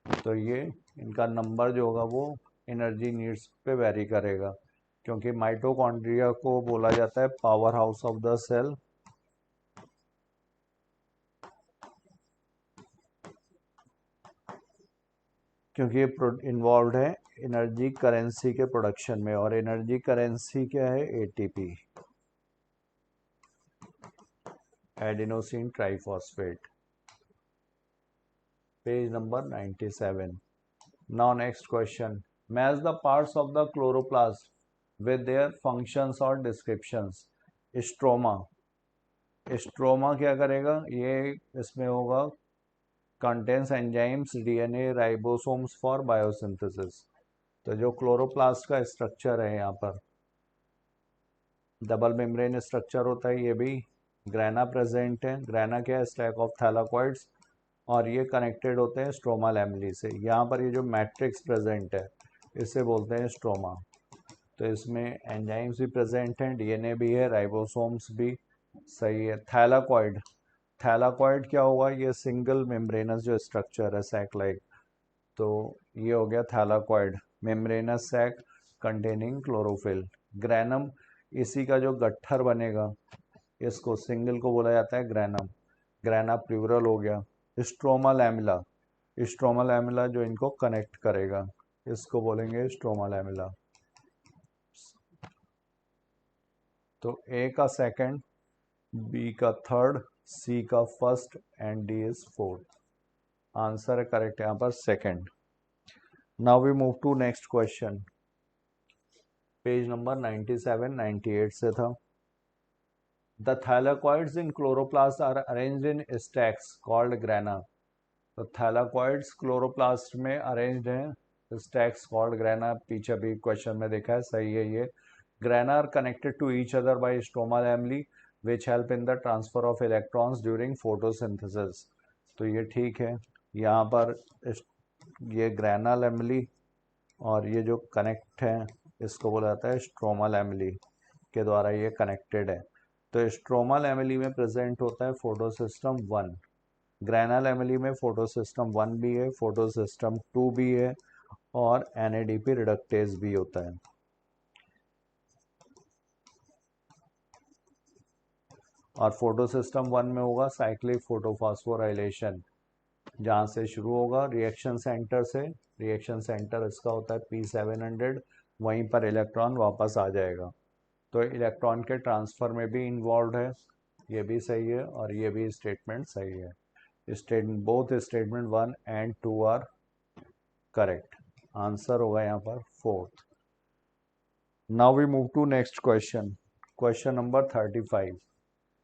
तो ये इनका नंबर जो होगा वो एनर्जी नीड्स पे वेरी करेगा, क्योंकि माइटोकॉन्ड्रिया को बोला जाता है powerhouse of the cell. क्योंकि ये इन्वॉल्व है एनर्जी करेंसी के प्रोडक्शन में, और एनर्जी करेंसी क्या है? ATP, adenosine triphosphate. Page number 97। Now next question, match the parts of the chloroplast with their functions और डिस्क्रिप्शंस। स्ट्रोमा, स्ट्रोमा क्या करेगा? ये इसमें होगा contains enzymes, DNA, ribosomes for biosynthesis. तो जो क्लोरोप्लास्ट का स्ट्रक्चर है यहाँ पर डबल मेम्ब्रेन स्ट्रक्चर होता है, ये भी ग्रेना प्रेजेंट है। ग्रेना क्या है? स्टैक ऑफ थैलाकॉइड्स, और ये कनेक्टेड होते हैं स्ट्रोमा लैमेली से। यहाँ पर ये जो मैट्रिक्स प्रेजेंट है इसे बोलते हैं स्ट्रोमा। तो इसमें एंजाइम्स भी प्रेजेंट हैं, DNA भी है, राइबोसोम्स भी, सही है। थैलाकॉइड, थैलाकॉइड क्या होगा, ये सिंगल मेम्ब्रेनस जो स्ट्रक्चर है सैक लाइक, तो ये हो गया thylakoid, membranous sac containing chlorophyll. Granum, इसी का जो गट्ठर बनेगा इसको सिंगल को बोला जाता है ग्रैनम, ग्रैना प्लूरल हो गया। स्ट्रोमा लैमेला, स्ट्रोमा लैमेला जो इनको कनेक्ट करेगा इसको बोलेंगे स्ट्रोमा लैमेला। तो ए का सेकंड, बी का थर्ड, सी का first and D is fourth. Answer है करेक्ट यहाँ पर second. Now we move to next question, page number 97 98 से था। The thylakoids in chloroplast are arranged in stacks called grana. तो thylakoids chloroplast में arranged हैं stacks called grana, पीछे भी क्वेश्चन में देखा है, सही है ये। Grana are connected to each other by stroma lamella which help in the transfer of electrons during photosynthesis. तो ये ठीक है, यहाँ पर ये ग्रैना लैमेली और ये जो कनेक्ट है इसको बोला जाता है स्ट्रोमा लैमेली के द्वारा ये कनेक्टेड है। तो स्ट्रोमा लैमेली में प्रेजेंट होता है फोटोसिस्टम 1, ग्रैना लैमेली में फोटोसिस्टम 1 भी है, फोटोसिस्टम 2 भी है और NADP रिडक्टेज भी होता है। और फोटोसिस्टम 1 में होगा साइक्लिक फोटोफॉस्फोराइलेशन, जहाँ से शुरू होगा रिएक्शन सेंटर से, रिएक्शन सेंटर इसका होता है P700, वहीं पर इलेक्ट्रॉन वापस आ जाएगा। तो इलेक्ट्रॉन के ट्रांसफर में भी इन्वॉल्व है, ये भी सही है और ये भी स्टेटमेंट सही है। Both statement 1 and 2 are correct. Answer होगा यहाँ पर fourth. Now we move to next question, question number 35,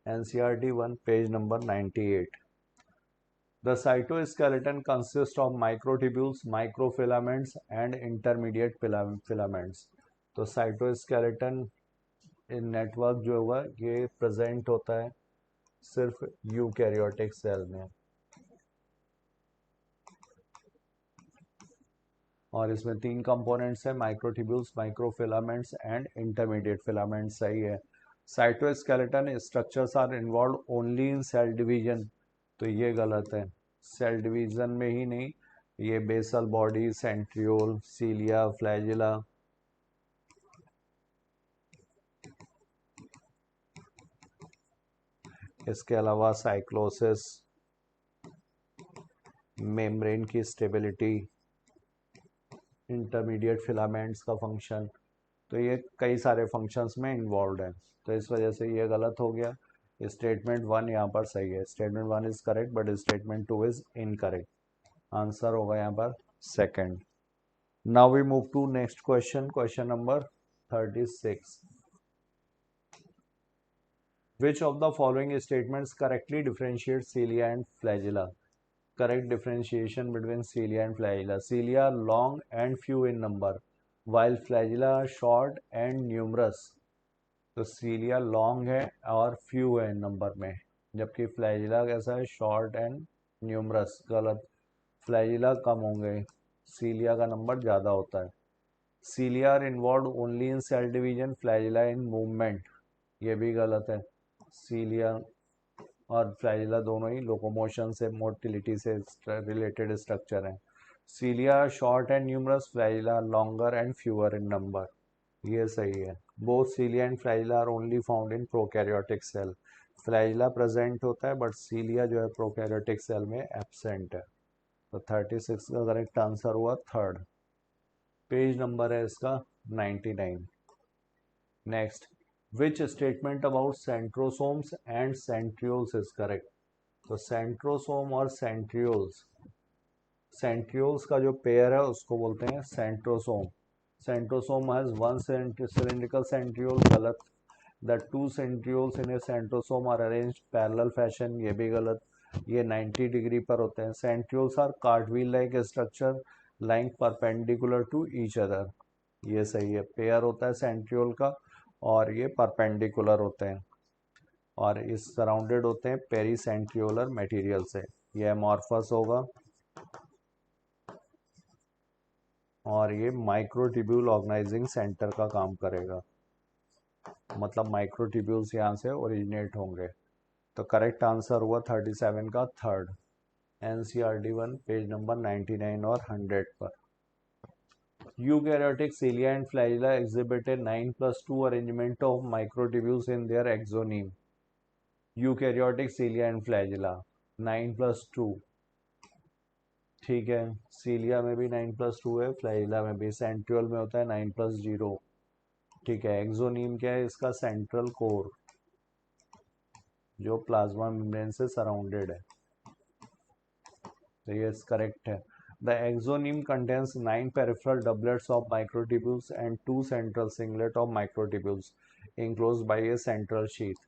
NCERT 1, page number 98। The cytoskeleton consists of microtubules, microfilaments and intermediate filaments. तो साइटोस्केलेटन नेटवर्क जो होगा ये प्रेजेंट होता है सिर्फ यूकैरियोटिक सेल में, और इसमें 3 कंपोनेंट्स है, microtubules, microfilaments and intermediate filaments. सही है। Cytoskeleton structures are involved only in cell division, तो ये गलत है, सेल डिवीजन में ही नहीं, ये बेसल बॉडी, सेंट्रियोल, सीलिया, फ्लैजिला, इसके अलावा साइक्लोसिस, मेम्ब्रेन की स्टेबिलिटी, इंटरमीडिएट फिलामेंट्स का फंक्शन, तो ये कई सारे फंक्शंस में इन्वॉल्व है, तो इस वजह से ये गलत हो गया। स्टेटमेंट 1 यहाँ पर सही है, statement 1 is correct but statement 2 is incorrect. Answer होगा यहाँ पर second. Now we move to next question, question number 36। Which of the following statements correctly differentiate cilia and flagella? Correct differentiation between cilia and flagella. Cilia are long and few in number, while flagella are short and numerous. तो cilia long है और few है number में, जबकि flagella कैसा है, short and numerous। गलत, flagella कम होंगे, cilia का नंबर ज़्यादा होता है। cilia are involved only in cell division, flagella in movement, ये भी गलत है। सीलिया और फ्लैजिला दोनों ही लोकोमोशन से, मोटिलिटी से रिलेटेड स्ट्रक्चर हैं। Cilia short and numerous, flagella longer and fewer in number, ये सही है। Both cilia and flagella are only found in prokaryotic cell, flagella present होता है बट सीलिया जो है प्रोकैरियोटिक सेल में एब्सेंट है। तो 36 का करेक्ट आंसर हुआ थर्ड। पेज नंबर है इसका 99। नेक्स्ट, which statement about centrosomes and centrioles is correct? तो सेंट्रोसोम और सेंट्रियोल्स, सेंट्रियोल्स का जो पेयर है उसको बोलते हैं centrosome. Centrosome has one cylindrical centriole, गलत। The two centrioles in a centrosome are arranged parallel fashion, ये भी गलत, ये 90 डिग्री पर होते हैं। Centrioles are cartwheel like structure lying perpendicular to each other, ये सही है। पेयर होता है सेंट्रियोल का और ये परपेंडिकुलर होते हैं और इस सराउंडेड होते हैं पेरीसेंट्रियोलर मटेरियल से, ये एमॉर्फस होगा और ये माइक्रोट्यूब्यूल ऑर्गेनाइजिंग सेंटर का काम करेगा, मतलब माइक्रोट्यूब्यूल्स यहाँ से ओरिजिनेट होंगे। तो करेक्ट आंसर हुआ 37 का थर्ड, एनसीईआरटी 1 पेज नंबर 99 और 100 पर। Eukaryotic cilia and flagella exhibit a 9+2 arrangement of microtubules in their exoneme. Eukaryotic cilia and flagella 9+2, ठीक है। सीलिया में भी 9+2 है, फ्लैजिला में भी। सेंट्रियोल में होता है 9+0, ठीक है। एक्सोनीम क्या है इसका? सेंट्रल कोर, जो प्लाज्मा मेम्ब्रेन से सराउंडेड है, तो ये करेक्ट है। The exoneme contains 9 peripheral doublets of microtubules and 2 central singlet of microtubules enclosed by a central sheath।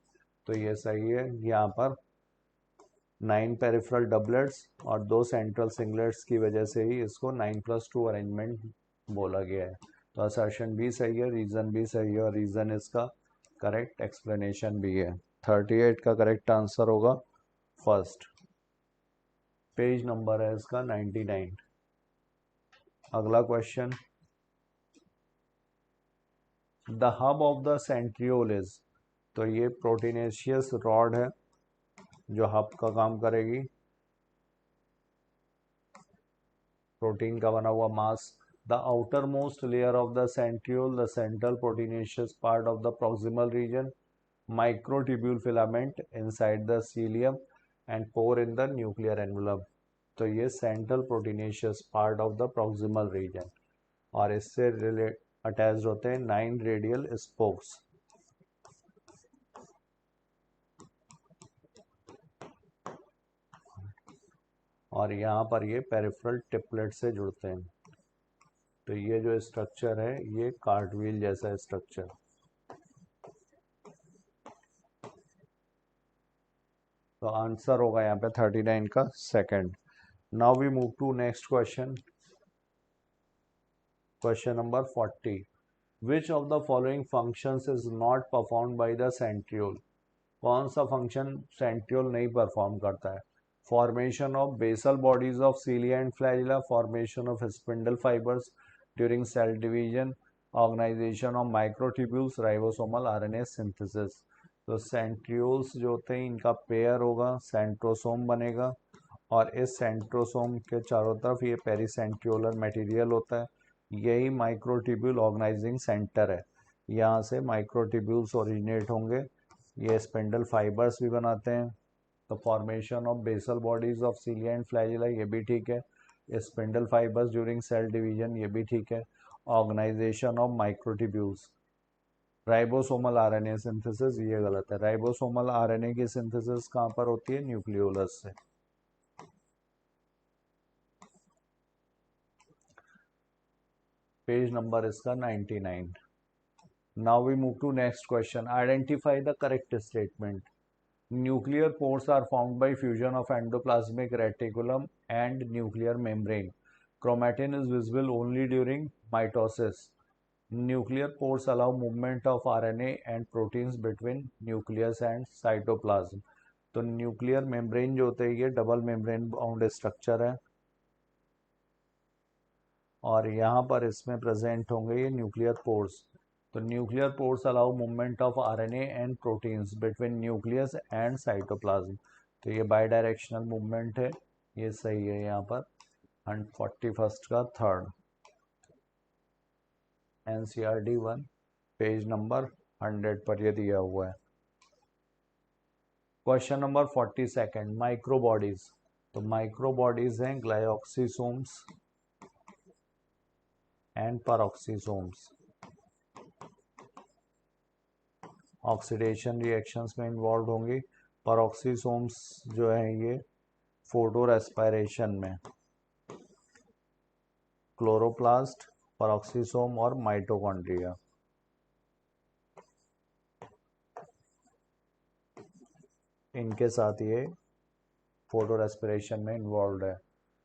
तो ये सही है। यहाँ पर 9 पेरिफेरल डबलेट्स और 2 सेंट्रल सिंगलेट्स की वजह से ही इसको 9+2 अरेंजमेंट बोला गया है। तो असर्शन भी सही है, रीज़न भी सही है, और रीज़न इसका करेक्ट एक्सप्लेनेशन भी है। 38 का करेक्ट आंसर होगा फर्स्ट। पेज नंबर है इसका 99। अगला question, the hub of the centriole is, तो ये प्रोटीनेशियस रॉड है जो हब का काम करेगी, प्रोटीन का बना हुआ मास। The outermost layer of the centriole, the central proteinaceous part of the proximal region, microtubule filament inside the cilium and pore in the nuclear envelope. तो ये central proteinaceous part of the proximal region, और इससे attached होते हैं 9 radial spokes. और यहाँ पर ये पेरिफेरल टिपलेट से जुड़ते हैं। तो ये जो स्ट्रक्चर है ये कार्टव्हील जैसा स्ट्रक्चर। तो आंसर होगा यहाँ पे 39 का second. Now we move to next question, question number 40। Which of the following functions is not performed by the centriole? कौन सा फंक्शन सेंट्रियोल नहीं परफॉर्म करता है? Formation of basal bodies of cilia and flagella, formation of spindle fibres during cell division, organisation of microtubules, ribosomal RNA synthesis. तो centrioles जो होते हैं इनका पेयर होगा, सेंट्रोसोम बनेगा, और इस सेंट्रोसोम के चारों तरफ ये पेरीसेंट्रियोलर मटेरियल होता है। यही माइक्रोट्यूब्यूल ऑर्गेनाइजिंग सेंटर है, यहाँ से माइक्रोट्यूब्यूल्स ओरिजिनेट होंगे, ये स्पिंडल फाइबर्स भी बनाते हैं। तो formation of basal bodies of cilia and flagella, ये भी ठीक है। Spindle fibres during cell division, ये भी ठीक है। Organisation of microtubules, ribosomal RNA synthesis, ये गलत है। राइबोसोमल आरएनए की सिंथेसिस कहाँ पर होती है? न्यूक्लियोलस से। पेज नंबर इसका 99। Now we move to next question, identify the correct statement. Nuclear pores are found by fusion of endoplasmic reticulum and nuclear membrane. Chromatin is visible only during mitosis. Nuclear pores allow movement of RNA and proteins between nucleus and cytoplasm. तो nuclear membrane जो होते हैं ये double membrane bound structure है, और यहाँ पर इसमें प्रेजेंट होंगे ये न्यूक्लियर पोर्स। तो nuclear pores allow movement of RNA and proteins between nucleus and cytoplasm. तो ये बाई डायरेक्शनल मूवमेंट है, ये सही है यहाँ पर। 41 का थर्ड, एनसीईआरटी 1 पेज नंबर 100 पर ये दिया हुआ है। Question number 42, microbodies. तो माइक्रोबॉडीज हैं glyoxysomes and peroxisomes. Oxidation reactions में इन्वॉल्व होंगी। पेरोक्सीसोम्स जो है ये फोटो रेस्पिरेशन में, क्लोरोप्लास्ट, पेरोक्सीसोम और माइटोकॉन्ड्रिया। इनके साथ ये फोटो रेस्पिरेशन में इन्वॉल्व है।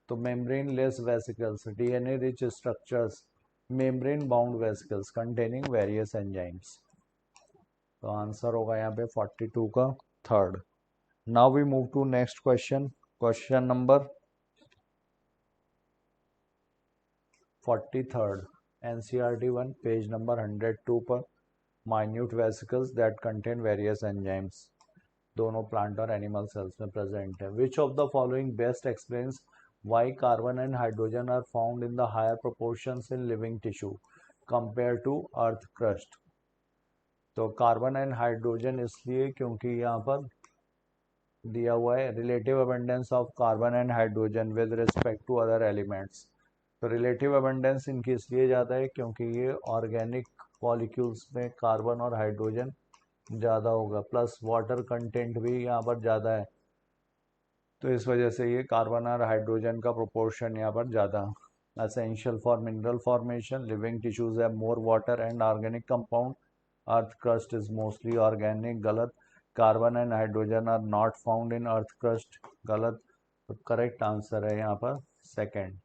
तो membraneless vesicles, DNA rich structures, membrane bound vesicles containing various enzymes. तो आंसर होगा यहाँ पे 42 का third. Now we move to next question, question number 43, NCERT 1 page number 102 पर, minute vesicles that contain various enzymes. दोनों plant और animal cells में present है। Which of the following best explains why carbon and hydrogen are found in the higher proportions in living tissue compare to earth crust. तो carbon and hydrogen इसलिए क्योंकि यहाँ पर दिया हुआ है relative abundance of carbon and hydrogen with respect to other elements. तो relative abundance इनकी इसलिए ज़्यादा है क्योंकि ये ऑर्गेनिक मॉलिक्यूल्स में कार्बन और हाइड्रोजन ज़्यादा होगा, प्लस वाटर कंटेंट भी यहाँ पर ज़्यादा है, तो इस वजह से ये कार्बन और हाइड्रोजन का प्रोपोर्शन यहाँ पर ज़्यादा। Essential for mineral formation, living tissues have more water and organic compound, earth crust is mostly organic, गलत। Carbon and hydrogen are not found in earth crust, गलत। तो करेक्ट आंसर है यहाँ पर सेकेंड,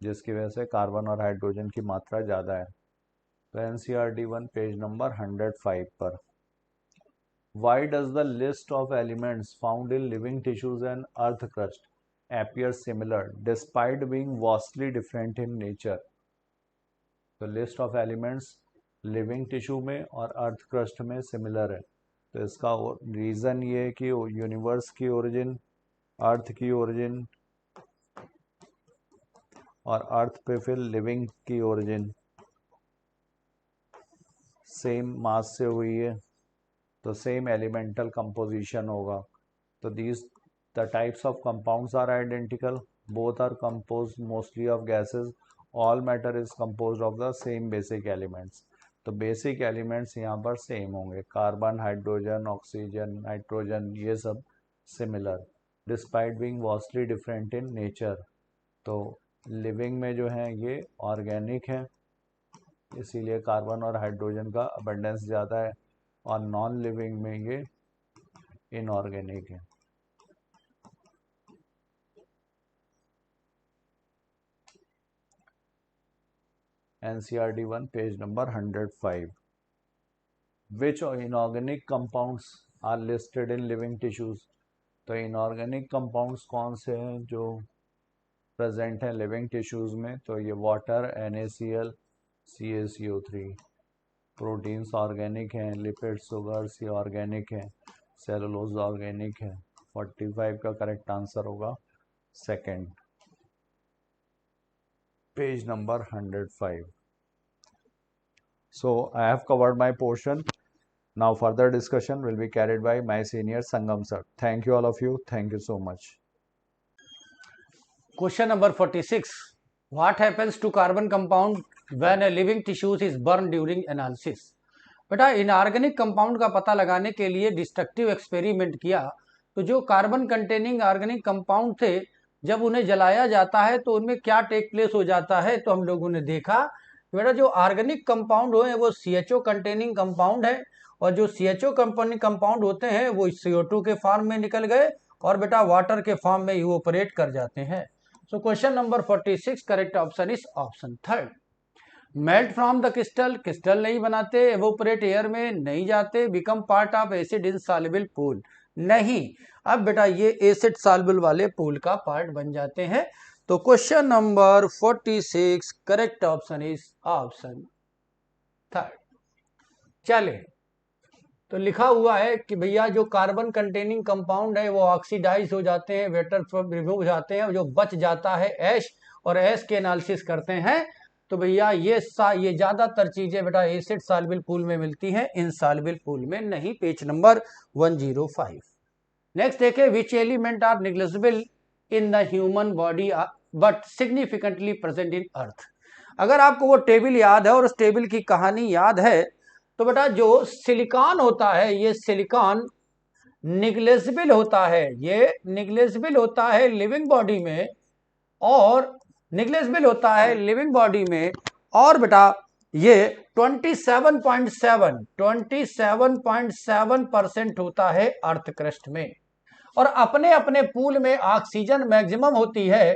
जिसकी वजह से कार्बन और हाइड्रोजन की मात्रा ज़्यादा है। तो NCERT 1 पेज नंबर 105 पर। Why does the list of elements found in living tissues and earth crust appear similar despite being vastly different in nature? तो list of elements living tissue में और अर्थ क्रस्ट में similar है। तो इसका reason ये है कि यूनिवर्स की ओरिजिन, अर्थ की ओरिजिन और अर्थ पे फिर लिविंग की ओरिजिन सेम मास से हुई है, तो सेम एलिमेंटल कंपोजिशन होगा। तो these the types of compounds are identical, both are composed mostly of gases, all matter is composed of the same basic elements. तो बेसिक एलिमेंट्स यहाँ पर सेम होंगे, कार्बन, हाइड्रोजन, ऑक्सीजन, नाइट्रोजन, ये सब similar despite being vastly different in nature. तो living में जो है ये ऑर्गेनिक है, इसीलिए कार्बन और हाइड्रोजन का अबंडेंस ज़्यादा है, और नॉन लिविंग में ये इनऑर्गेनिक है। NCERT 1 page number 105। Which inorganic compounds are listed in living tissues. तो इनऑर्गेनिक कंपाउंड्स कौन से हैं जो प्रेजेंट हैं लिविंग टिश्यूज में? तो ये water NaCl, CaCO3, proteins organic हैं, लिपिड्स, शुगर्स ये ऑर्गेनिक हैं, सेलुलोज ऑर्गेनिक है। 45 का करेक्ट आंसर होगा second, page number 105। So I have covered my portion. Now further discussion will be carried by my senior Sangam sir. Thank you all of you. Thank you so much. Question number 46. What happens to carbon compound when a living tissue is burned during analysis? बेटा inorganic compound का पता लगाने के लिए destructive experiment किया, तो जो carbon containing organic compound थे जब उन्हें जलाया जाता है तो उनमें क्या टेक प्लेस हो जाता है। तो हम लोगों ने देखा बेटा जो ऑर्गेनिक कंपाउंड हो वो CHO कंटेनिंग कंपाउंड है, और जो CHO कंटेनिंग कंपाउंड होते हैं वो CO2 के फॉर्म में निकल गए और बेटा वाटर के फॉर्म में इवोपरेट कर जाते हैं। So question number 46 correct option is option third. Melt from the crystal, crystal नहीं बनाते, एवोपरेट एयर में नहीं जाते, become part of acid in soluble pool, नहीं। अब बेटा ये एसिड सॉल्युबल वाले पूल का पार्ट बन जाते हैं। तो question number 46 correct option is option third. चले तो लिखा हुआ है कि भैया जो कार्बन कंटेनिंग कंपाउंड है वो ऑक्सीडाइज हो जाते हैं, वेटर रिमूव हो जाते हैं, जो बच जाता है ऐश, और ऐश के एनालिसिस करते हैं। तो भैया ये ज्यादातर चीजें बेटा एसिड सॉल्युबल पूल में मिलती हैं, इनसॉल्युबल पूल में नहीं। Page number 105। नेक्स्ट देखें, which element are negligible in the human body but significantly present in earth. अगर आपको वो टेबल याद है और उस टेबल की कहानी याद है तो बेटा जो सिलिकॉन होता है ये सिलिकॉन निग्लेजिबल होता है, ये निग्लेजिबल होता है लिविंग बॉडी में, और निग्लेजिबल होता है लिविंग बॉडी में, और बेटा ये 27.7% होता है अर्थ क्रस्ट में। और अपने अपने पूल में ऑक्सीजन मैक्सिमम होती है,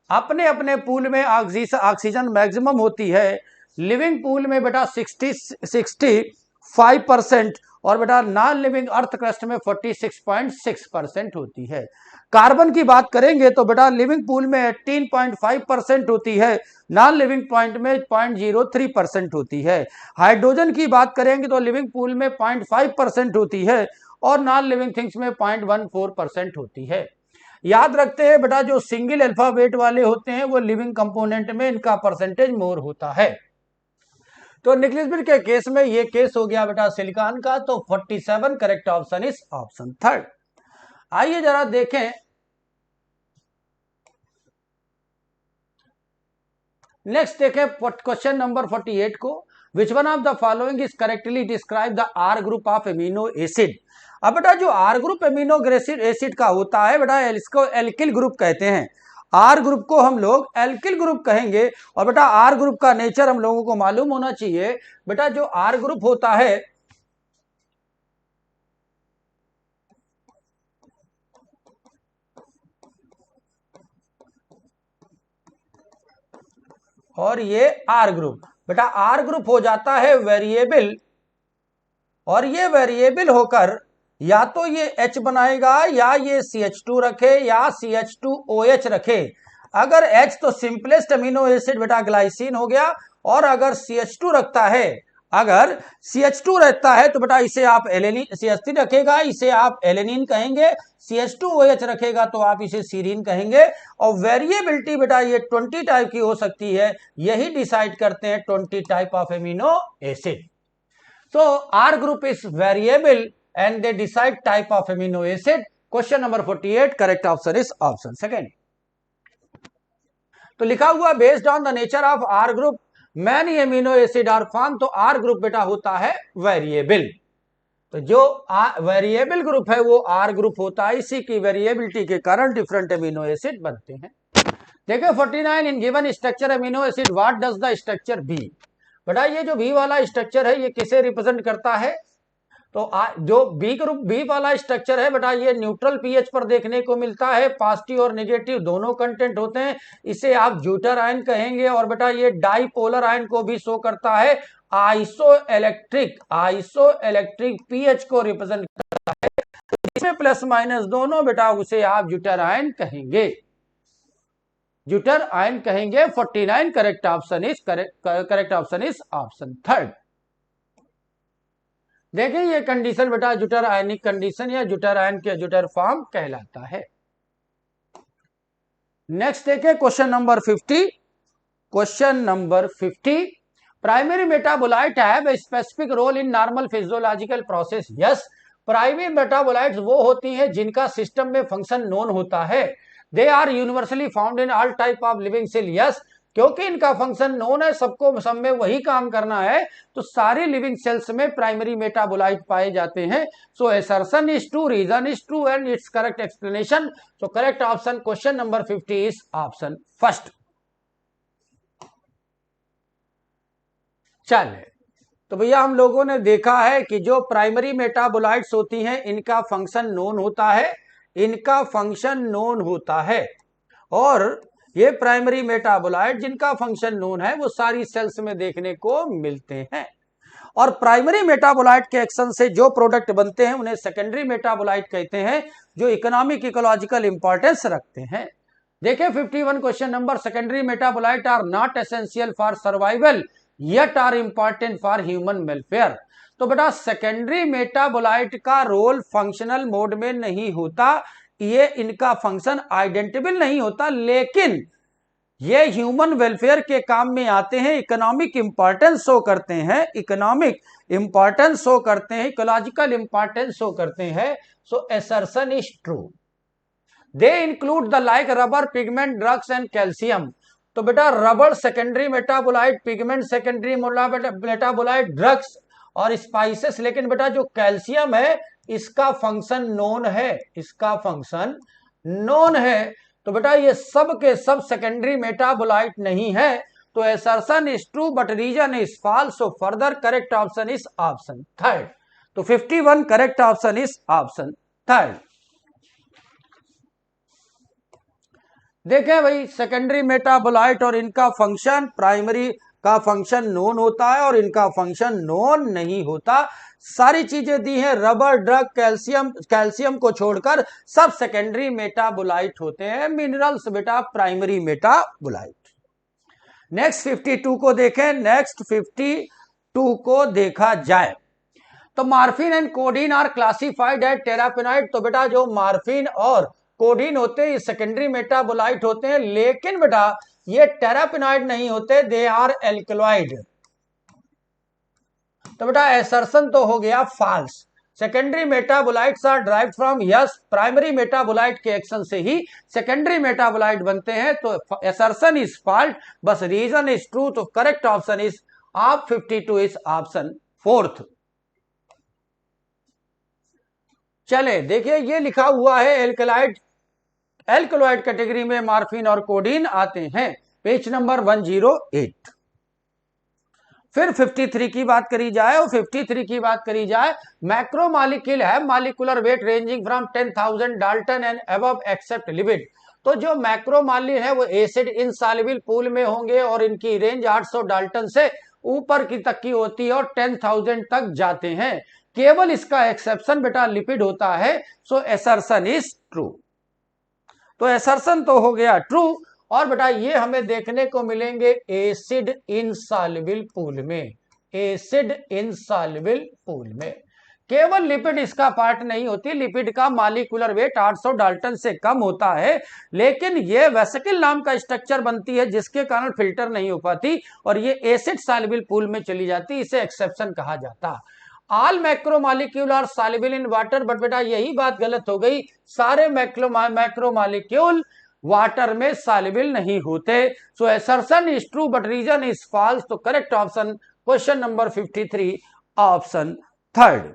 अपने अपने पूल में ऑक्सीजन मैक्सिमम होती है। लिविंग पूल में बेटा 65% और बेटा नॉन लिविंग अर्थ क्रस्ट में 46.6% होती है। कार्बन की बात करेंगे तो बेटा लिविंग पूल में 18.5% होती है, नॉन लिविंग पॉइंट में 0.03% होती है। हाइड्रोजन की बात करेंगे तो लिविंग पूल में 0.5% होती है और नॉन लिविंग थिंग्स में 0.14% होती है। याद रखते हैं बेटा जो सिंगल अल्फाबेट वाले होते हैं वो लिविंग कंपोनेंट में इनका परसेंटेज मोर होता है। तो निकलिस बिट के केस में ये केस हो गया बेटा सिलिकॉन का, तो 47 correct option is option third. आइए जरा देखें नेक्स्ट, देखें क्वेश्चन नंबर 48 को। Which one of the following is correctly describe the R group of amino acid. अब बेटा जो आर ग्रुप एमिनो एसिड का होता है बेटा इसको एल्किल ग्रुप कहते हैं। आर ग्रुप को हम लोग एल्किल ग्रुप कहेंगे। और बेटा आर ग्रुप का नेचर हम लोगों को मालूम होना चाहिए। बेटा जो आर ग्रुप होता है और ये आर ग्रुप, बेटा आर ग्रुप हो जाता है वेरिएबल, और ये वेरिएबल होकर या तो ये H बनाएगा या ये CH2 रखे या CH2OH रखे। अगर H तो सिंपलेस्ट अमीनो एसिड बेटा ग्लाइसिन हो गया, और अगर CH2 रखता है, अगर CH2 रहता है तो बेटा इसे आप एलेनिन, CH3 रखेगा इसे आप एलेनिन कहेंगे, CH2OH रखेगा तो आप इसे सीरीन कहेंगे। और वेरिएबिलिटी बेटा ये 20 टाइप की हो सकती है, यही डिसाइड करते हैं 20 type of amino acid. So R group is variable and they decide type of amino acid. Question number 48 correct option is option second. तो लिखा हुआ based on the nature of R group many amino acid are formed। तो R group बेटा होता है variable। तो जो variable group है वो R ग्रुप होता है, इसी की वेरिएबिलिटी के कारण डिफरेंट एमिनो एसिड बनते हैं। देखिए 49 in given structure amino acid what does the structure be. बेटा ये जो बी वाला स्ट्रक्चर है ये किसे रिप्रेजेंट करता है, तो जो बी ग्रुप बी वाला स्ट्रक्चर है बेटा ये न्यूट्रल पीएच पर देखने को मिलता है, पॉजिटिव और नेगेटिव दोनों कंटेंट होते हैं, इसे आप ज्यूटर आयन कहेंगे। और बेटा ये डाइपोलर आयन को भी शो करता है, आइसो इलेक्ट्रिक पीएच को रिप्रेजेंट करता है, इसमें प्लस माइनस दोनों बेटा उसे आप ज्यूटर आयन कहेंगे, ज्यूटर आयन कहेंगे। 49 correct option is correct option is option third. देखिए ये कंडीशन बेटा ज्यूटर आयनिक कंडीशन या ज्यूटर आयन के ज्यूटर फॉर्म कहलाता है। नेक्स्ट देखिए question number 50। Question number 50, primary metabolite have a specific role in normal physiological process. Yes, primary metabolites वो होती हैं जिनका सिस्टम में फंक्शन नोन होता है। They are universally found in all type of living cell. Yes, क्योंकि इनका function known है, सबको सब में वही काम करना है, तो सारे लिविंग सेल्स में प्राइमरी मेटाबोलाइट पाए जाते हैं। So assertion is true, reason is true and its correct explanation. So correct option question number 50 is option first. चलिए तो भैया हम लोगों ने देखा है कि जो प्राइमरी मेटाबोलाइट्स होती हैं इनका फंक्शन नोन होता है, इनका फंक्शन नोन होता है, और ये प्राइमरी मेटाबोलाइट जिनका फंक्शन नोन है वो सारी सेल्स में देखने को मिलते हैं। और प्राइमरी मेटाबोलाइट के एक्शन से जो प्रोडक्ट बनते हैं उन्हें सेकेंडरी मेटाबोलाइट कहते हैं, जो इकोनॉमिक इकोलॉजिकल इंपॉर्टेंस रखते हैं। देखिए 51 question number, secondary metabolite are not essential for survival yet are important for human welfare। तो बेटा सेकेंडरी मेटाबोलाइट का रोल फंक्शनल मोड में नहीं होता, ये इनका फंक्शन आइडेंटिबल नहीं होता, लेकिन ये ह्यूमन वेलफेयर के काम में आते हैं, इकोनॉमिक इंपॉर्टेंस शो करते हैं, इकोनॉमिक इंपॉर्टेंस शो करते हैं, इकोलॉजिकल इंपॉर्टेंस शो करते हैं। So assertion is true. They include the like rubber, pigment, drugs and calcium. तो बेटा rubber secondary metabolite, pigment secondary metabolite, drugs और स्पाइसेस, लेकिन बेटा जो कैल्शियम है इसका फंक्शन नोन है, इसका फंक्शन नोन है। तो बेटा ये सब के सब सेकेंडरी मेटाबोलाइट नहीं है, तो assertion is true but reason is false. So further correct option is option third. तो 51 correct option is option third. देखें भाई सेकेंडरी मेटाबोलाइट और इनका फंक्शन, प्राइमरी का फंक्शन नोन होता है और इनका फंक्शन नोन नहीं होता। सारी चीजें दी हैं, रबर, ड्रग, कैल्शियम को छोड़कर सब सेकेंडरी मेटाबोलाइट होते हैं, मिनरल्स बेटा प्राइमरी मेटाबोलाइट। नेक्स्ट 52 को देखें, नेक्स्ट 52 को देखा जाए तो morphine and codeine are classified as terpenoid. तो बेटा जो मार्फिन और कोडीन होते हैं ये सेकेंडरी मेटाबोलाइट होते हैं, लेकिन बेटा ये टेरापेनॉइड नहीं होते, दे आर एल्कलॉइड। तो बेटा एसर्शन तो हो गया false, secondary metabolites are derived from, yes primary metabolite के एक्शन से ही सेकेंडरी मेटाबोलाइट बनते हैं, तो एसर्शन इज फॉल्ट, बस रीजन इज ट्रू। तो correct option is of 52 is option fourth. चले देखिए ये लिखा हुआ है एल्कलॉइड, एल्कलॉइड कैटेगरी में मार्फिन और कोडीन आते हैं, पेज नंबर 108। फिर 53 की बात करी जाए, और 53 की बात करी जाए, मैक्रो मॉलिक्यूल है molecular weight ranging from 10,000 dalton and above except lipid. तो जो मैक्रो मॉलिक्यूल है वो एसिड इनसॉल्युबल पूल में होंगे और इनकी रेंज 800 डाल्टन से ऊपर की तक की होती है और 10,000 तक जाते हैं। केवल इसका एक्सेप्शन बेटा लिपिड होता है, सो एसर्शन इज ट्रू। तो एसर्शन तो हो गया ट्रू, और बेटा ये हमें देखने को मिलेंगे एसिड इनसॉल्युबल पूल में, एसिड इनसॉल्युबल पूल में केवल लिपिड इसका पार्ट नहीं होती, लिपिड का मॉलिक्यूलर वेट 800 डाल्टन से कम होता है, लेकिन ये वेसिकल नाम का स्ट्रक्चर बनती है जिसके कारण फिल्टर नहीं हो पाती और ये एसिड सॉल्युबल पूल में चली जाती, इसे एक्सेप्शन कहा जाता। All macromolecule are soluble in water, but बेटा यही बात गलत हो गई, सारे मैक्रोमॉलिक्यूल वाटर में सॉल्युबल नहीं होते। So assertion is true but reason is false. तो correct option question number 53 option third.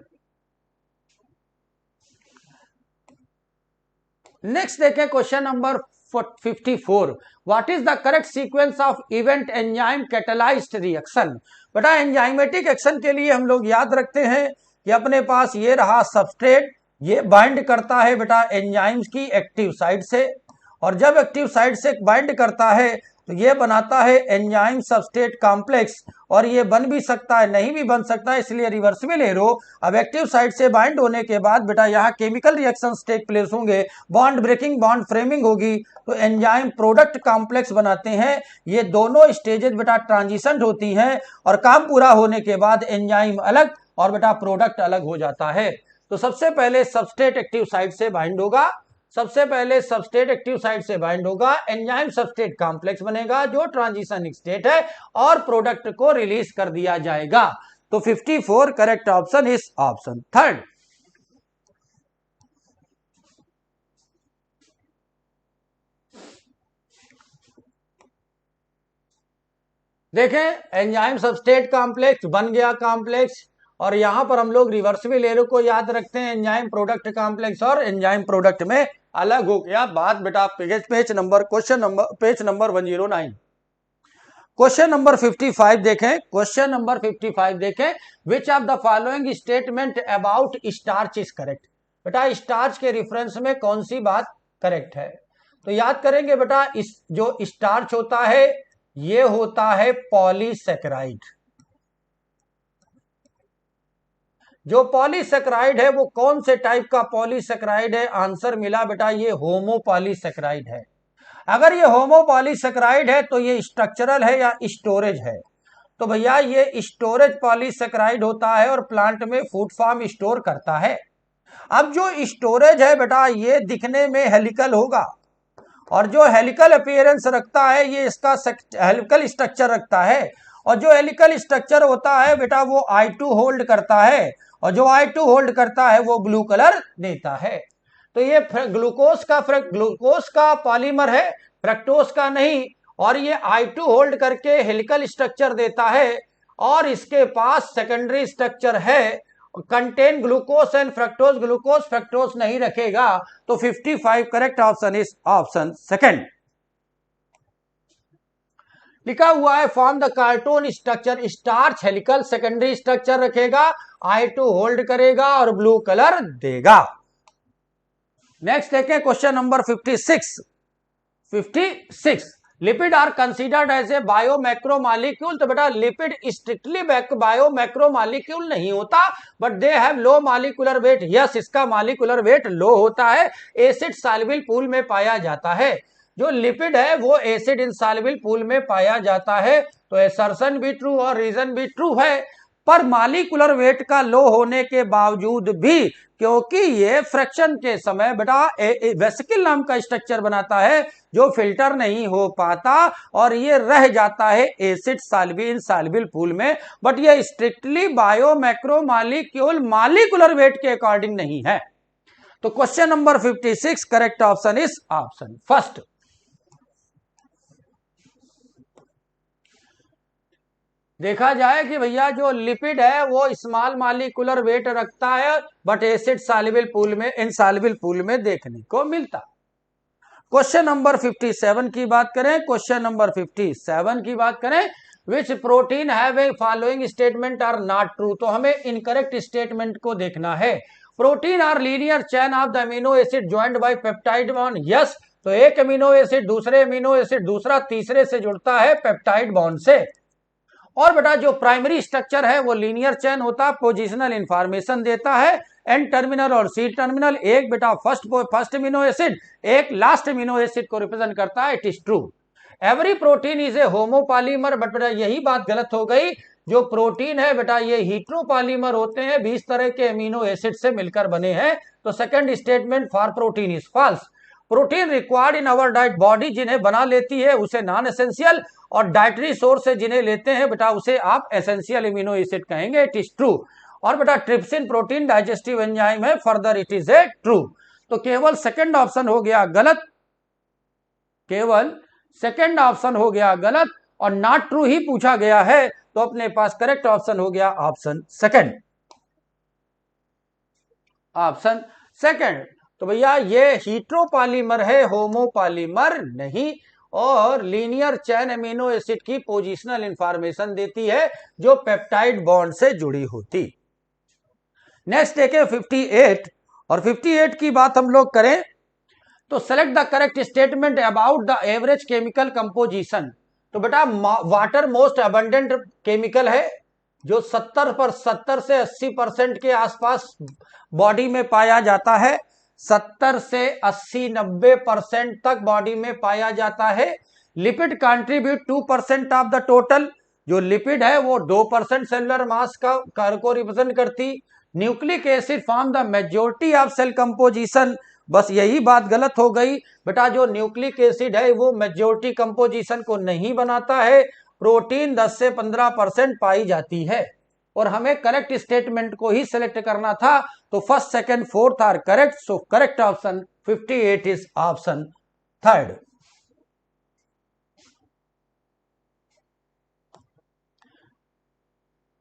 Next देखें question number 54, what is the correct sequence of event enzyme catalysed reaction. बेटा एंजाइमेटिक एक्शन के लिए हम लोग याद रखते हैं कि अपने पास ये रहा सबस्ट्रेट, ये बाइंड करता है बेटा एंजाइम्स की एक्टिव साइड से, और जब एक्टिव साइड से बाइंड करता है तो ये बनाता है एंजाइम सबस्ट्रेट कॉम्प्लेक्स, और ये बन भी सकता है नहीं भी बन सकता है, इसलिए रिवर्सिबल एरो। अब एक्टिव साइड से बाइंड होने के बाद बेटा यहाँ केमिकल रिएक्शंस टेक प्लेस होंगे, बॉन्ड ब्रेकिंग बॉन्ड फ्रेमिंग होगी, तो एंजाइम प्रोडक्ट कॉम्प्लेक्स बनाते हैं। ये दोनों स्टेजेस बेटा ट्रांजिशन होती हैं और काम पूरा होने के बाद एंजाइम अलग और बेटा प्रोडक्ट अलग हो जाता है। तो सबसे पहले सबस्ट्रेट एक्टिव साइड से बाइंड होगा, सबसे पहले सबस्ट्रेट एक्टिव साइड से बाइंड होगा, एंजाइम सबस्ट्रेट कॉम्प्लेक्स बनेगा जो ट्रांजिशन स्टेट है, और प्रोडक्ट को रिलीज कर दिया जाएगा। तो 54 correct option is option third. देखें एंजाइम सबस्ट्रेट कॉम्प्लेक्स बन गया कॉम्प्लेक्स, और यहां पर हम लोग रिवर्सिबल एरो को याद रखते हैं, एंजाइम प्रोडक्ट कॉम्प्लेक्स और एंजाइम प्रोडक्ट में अलग हो गया। बात बेटा page number question number page number 109। Question number 55 देखें, क्वेश्चन नंबर 55 देखें, विच of the following statement about starch is correct. बेटा स्टार्च के रेफरेंस में कौन सी बात करेक्ट है, तो याद करेंगे बेटा इस जो स्टार्च होता है ये होता है पॉलीसेकेराइड। जो पॉलीसेकेराइड है वो कौन से टाइप का पॉलीसेकेराइड है, आंसर मिला बेटा ये होमोपॉलीसेकेराइड है। अगर ये होमोपॉलीसेकेराइड है तो ये स्ट्रक्चरल है या स्टोरेज है, तो भैया ये स्टोरेज पॉलीसेकेराइड होता है और प्लांट में फूड फॉर्म स्टोर करता है। अब जो स्टोरेज है बेटा ये दिखने में हेलिकल होगा, और जो हेलिकल अपीयरेंस रखता है ये इसका हेलिकल स्ट्रक्चर रखता है, और जो हेलिकल स्ट्रक्चर होता है बेटा वो I2 होल्ड करता है, और जो I2 होल्ड करता है वो ब्लू कलर देता है। तो ये ग्लूकोज का पॉलीमर है, फ्रक्टोज का नहीं, और ये I2 होल्ड करके हेलिकल स्ट्रक्चर देता है, और इसके पास सेकेंडरी स्ट्रक्चर है contain glucose and fructose, glucose fructose नहीं रखेगा। तो 55 correct option is option second. लिखा हुआ है form the cartoon structure, starch helical secondary structure रखेगा, I2 होल्ड करेगा और ब्लू कलर देगा। नेक्स्ट देखें question number 56। Lipid are considered as a biomacromolecule, तो बेटा लिपिड स्ट्रिक्टली बायोमैक्रोमॉलिक्यूल नहीं होता, but they have low molecular weight. Yes, इसका मॉलिक्यूलर वेट लो होता है, एसिड सॉल्युबल पूल में पाया जाता है। जो लिपिड है वो एसिड इनसॉल्युबल पूल में पाया जाता है। तो असर्शन भी ट्रू और रीजन भी ट्रू है। पर मॉलिक्यूलर वेट का लो होने के बावजूद भी, क्योंकि ये फ्रैक्शन के समय बेटा वेसिकल नाम का स्ट्रक्चर बनाता है जो फिल्टर नहीं हो पाता और ये रह जाता है एसिड सॉल्युबल इनसॉल्युबल पूल में, बट ये स्ट्रिक्टली बायोमैक्रोमॉलिक्यूल मॉलिक्यूलर वेट के अकॉर्डिंग नहीं है। तो question number 56 correct option is option first. देखा जाए कि भैया जो लिपिड है वो स्मॉल मॉलिक्यूलर वेट रखता है, बट एसिड सॉल्युबल पूल में इनसॉल्युबल पूल में देखने को मिलता। क्वेश्चन नंबर 57 की बात करें, क्वेश्चन नंबर 57 की बात करें, which protein have a following statement are not true. तो हमें इनकरेक्ट स्टेटमेंट को देखना है। Protein are linear chain of the amino acid joint by peptide bond. Yes, तो एक अमीनो एसिड दूसरे अमीनो एसिड दूसरा तीसरे से जुड़ता है पेप्टाइड बॉन्ड से। और बेटा जो प्राइमरी स्ट्रक्चर है वो लीनियर चेन होता है, पोजिशनल इंफॉर्मेशन देता है, एन टर्मिनल और सी टर्मिनल, एक बेटा फर्स्ट अमीनो एसिड एक लास्ट अमीनो एसिड को रिप्रेजेंट करता है। It is true. Every protein is a homopolymer, but बेटा यही बात गलत हो गई। जो प्रोटीन है बेटा ये हीट्रोपॉलीमर होते हैं, 20 तरह के अमीनो एसिड से मिलकर बने हैं। तो second statement for protein is false. Protein required in our diet, body जिन्हें बना लेती है उसे नॉन एसेंशियल, और डाइटरी सोर्स से जिन्हें लेते हैं बेटा उसे आप एसेंशियल इम्यूनो एसिड कहेंगे। It is true. और बेटा ट्रिप्सिन प्रोटीन डाइजेस्टिव एंजाइम है, further it is a true. तो केवल सेकंड ऑप्शन हो गया गलत, केवल सेकंड ऑप्शन हो गया गलत, और नॉट ट्रू ही पूछा गया है। तो अपने पास करेक्ट ऑप्शन हो गया ऑप्शन सेकंड, ऑप्शन सेकंड। तो भैया ये हीट्रोपॉलीमर है, होमोपॉलीमर नहीं। और लीनियर चेन अमीनो एसिड की पोजिशनल इंफॉर्मेशन देती है जो पेप्टाइड बॉन्ड से जुड़ी होती। नेक्स्ट देखें 58, और 58 की बात हम लोग करें तो select the correct statement about the average chemical composition. तो बेटा वाटर मोस्ट अबंडेंट केमिकल है जो 70 से 80% के आसपास बॉडी में पाया जाता है। 70 से 80-90% तक बॉडी में पाया जाता है। Lipid contribute 2% of the total. जो लिपिड है वो 2% सेलुलर मास का को रिप्रेजेंट करती। Nucleic acid form the majority of cell composition. बस यही बात गलत हो गई बेटा, जो न्यूक्लिक एसिड है वो मेजोरिटी कंपोजिशन को नहीं बनाता है। प्रोटीन 10 से 15% पाई जाती है, और हमें करेक्ट स्टेटमेंट को ही सिलेक्ट करना था। तो first second fourth are correct, so correct option 58 is option third.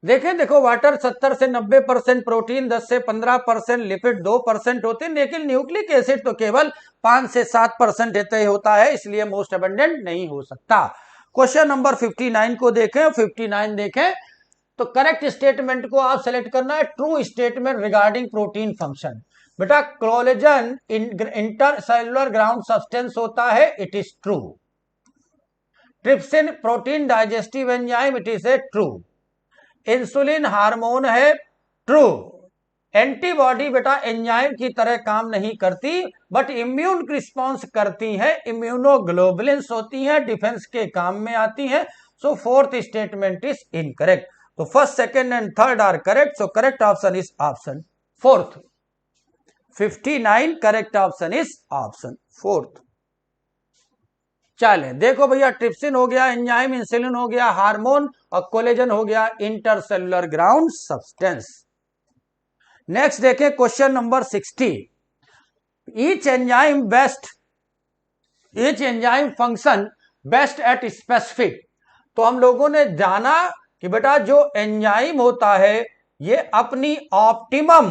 देखें, देखो वाटर 70 से 90%, प्रोटीन 10 से 15%, लिपिड 2% होते हैं, लेकिन न्यूक्लिक एसिड तो केवल 5 से 7% होता है, इसलिए मोस्ट अबंडेंट नहीं हो सकता। क्वेश्चन नंबर 59 को देखें, 59 देखें तो करेक्ट स्टेटमेंट को आप सेलेक्ट करना है। True statement regarding protein function. बेटा कोलेजन इंटरसेलुलर ग्राउंड सब्सटेंस होता है, it is true. Trypsin protein digestive enzyme, it is a true. Insulin hormone है, ट्रू। एंटीबॉडी बेटा एंजाइम की तरह काम नहीं करती, बट इम्यून रिस्पॉन्स करती है, इम्यूनोग्लोबुलिन्स होती हैं, डिफेंस के काम में आती हैं। So fourth statement is incorrect. तो first second and third are correct, so correct option is option fourth. 59 correct option is option fourth. चलें देखो भैया, ट्रिप्सिन हो गया एंजाइम, इंसुलिन हो गया हार्मोन, और कोलेजन हो गया इंटरसेलुलर ग्राउंड सब्सटेंस। नेक्स्ट देखें question number 60। Each enzyme function best at specific. तो हम लोगों ने जाना कि बेटा जो एंजाइम होता है ये अपनी ऑप्टिमम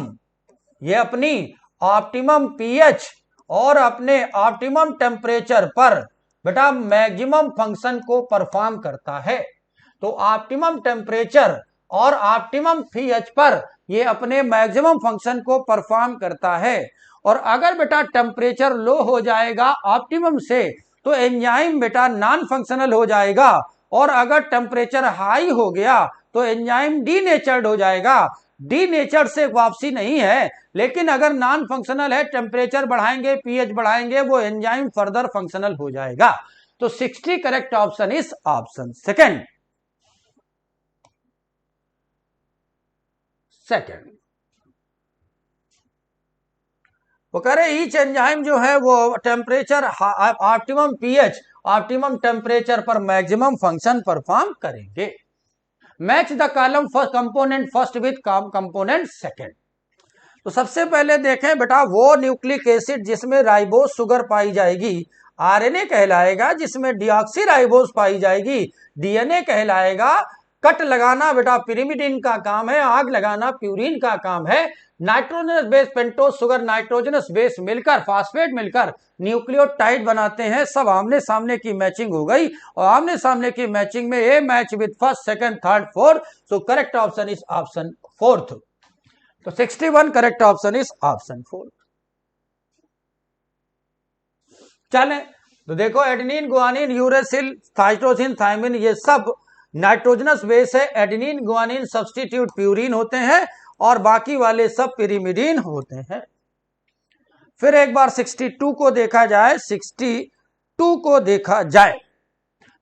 पीएच और अपने ऑप्टिमम टेम्परेचर पर बेटा मैक्सिमम फंक्शन को परफॉर्म करता है। तो ऑप्टिमम टेम्परेचर और ऑप्टिमम पीएच पर ये अपने मैक्सिमम फंक्शन को परफॉर्म करता है। और अगर बेटा टेम्परेचर लो हो जाएगा ऑप्टिमम से, तो एंजाइम बेटा नॉन फंक्शनल हो जाएगा, और अगर टेम्परेचर हाई हो गया तो एंजाइम डीनेचर्ड हो जाएगा। डीनेचर्ड से वापसी नहीं है, लेकिन अगर नॉन फंक्शनल है, टेम्परेचर बढ़ाएंगे, पीएच बढ़ाएंगे, वो एंजाइम फर्दर फंक्शनल हो जाएगा। तो 60 correct option is option second. वो कह रहे ईच एंजाइम जो है वो temperature optimum pH optimum temperature पर मैक्सिमम फंक्शन परफॉर्म करेंगे। Match the column first component first with component second. तो सबसे पहले देखें बेटा, वो न्यूक्लिक एसिड जिसमें राइबोस शुगर पाई जाएगी आरएनए कहलाएगा, जिसमें डीऑक्सी राइबोस पाई जाएगी डीएनए कहलाएगा। कट लगाना बेटा पिरिमिडिन का काम है, आग लगाना प्यूरिन का काम है। Nitrogenous base pentose sugar nitrogenous base मिलकर फास्फेट मिलकर न्यूक्लियोटाइड बनाते हैं। सब आमने सामने की मैचिंग हो गई, और आमने सामने की मैचिंग में A match with first second third fourth, so correct option is option fourth. तो 61 correct option is option fourth. चलें तो देखो, adenine guanine uracil cytosine thymine ये सब नाइट्रोजनस बेस है। एडेनिन गुआनिन सब्स्टिट्यूट प्यूरिन होते हैं, और बाकी वाले सब पिरिमिडिन होते हैं। फिर एक बार 62 को देखा जाए, 62 को देखा जाए,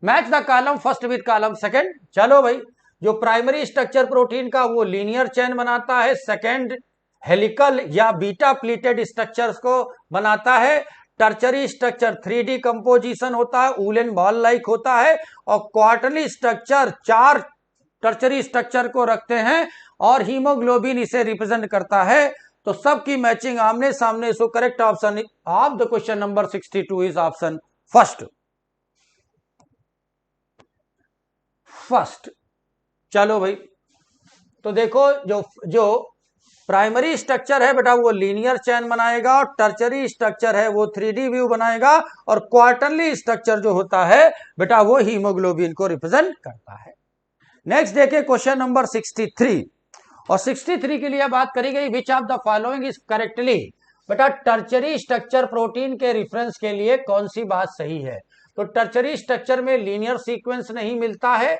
match the column first with column second. चलो भाई, जो प्राइमरी स्ट्रक्चर प्रोटीन का वो लीनियर चेन बनाता है, सेकंड हेलिकल या बीटा प्लीटेड स्ट्रक्चर्स को बनाता है। टर्चरी स्ट्रक्चर 3D कंपोजिशन होता है, वूलन बॉल लाइक होता है, और क्वार्टरली स्ट्रक्चर 4 टर्चरी स्ट्रक्चर को रखते हैं, और हीमोग्लोबिन इसे रिप्रेजेंट करता है। तो सबकी मैचिंग आमने सामने, सो correct option of the question number 62 is option first. चलो भाई, तो देखो जो प्राइमरी स्ट्रक्चर है बेटा वो लीनियर चेन बनाएगा, और टर्चरी स्ट्रक्चर है वो 3D व्यू बनाएगा, और क्वार्टरली स्ट्रक्चर जो होता है बेटा वो हीमोग्लोबिन को रिप्रेजेंट करता है। नेक्स्ट देखिए क्वेश्चन नंबर 63, और 63 के लिए बात करी गई विच of the following is correctly. बेटा टर्चरी स्ट्रक्चर प्रोटीन के रेफरेंस के लिए कौन सी बात सही है। तो टर्चरी स्ट्रक्चर में लीनियर सीक्वेंस नहीं मिलता है,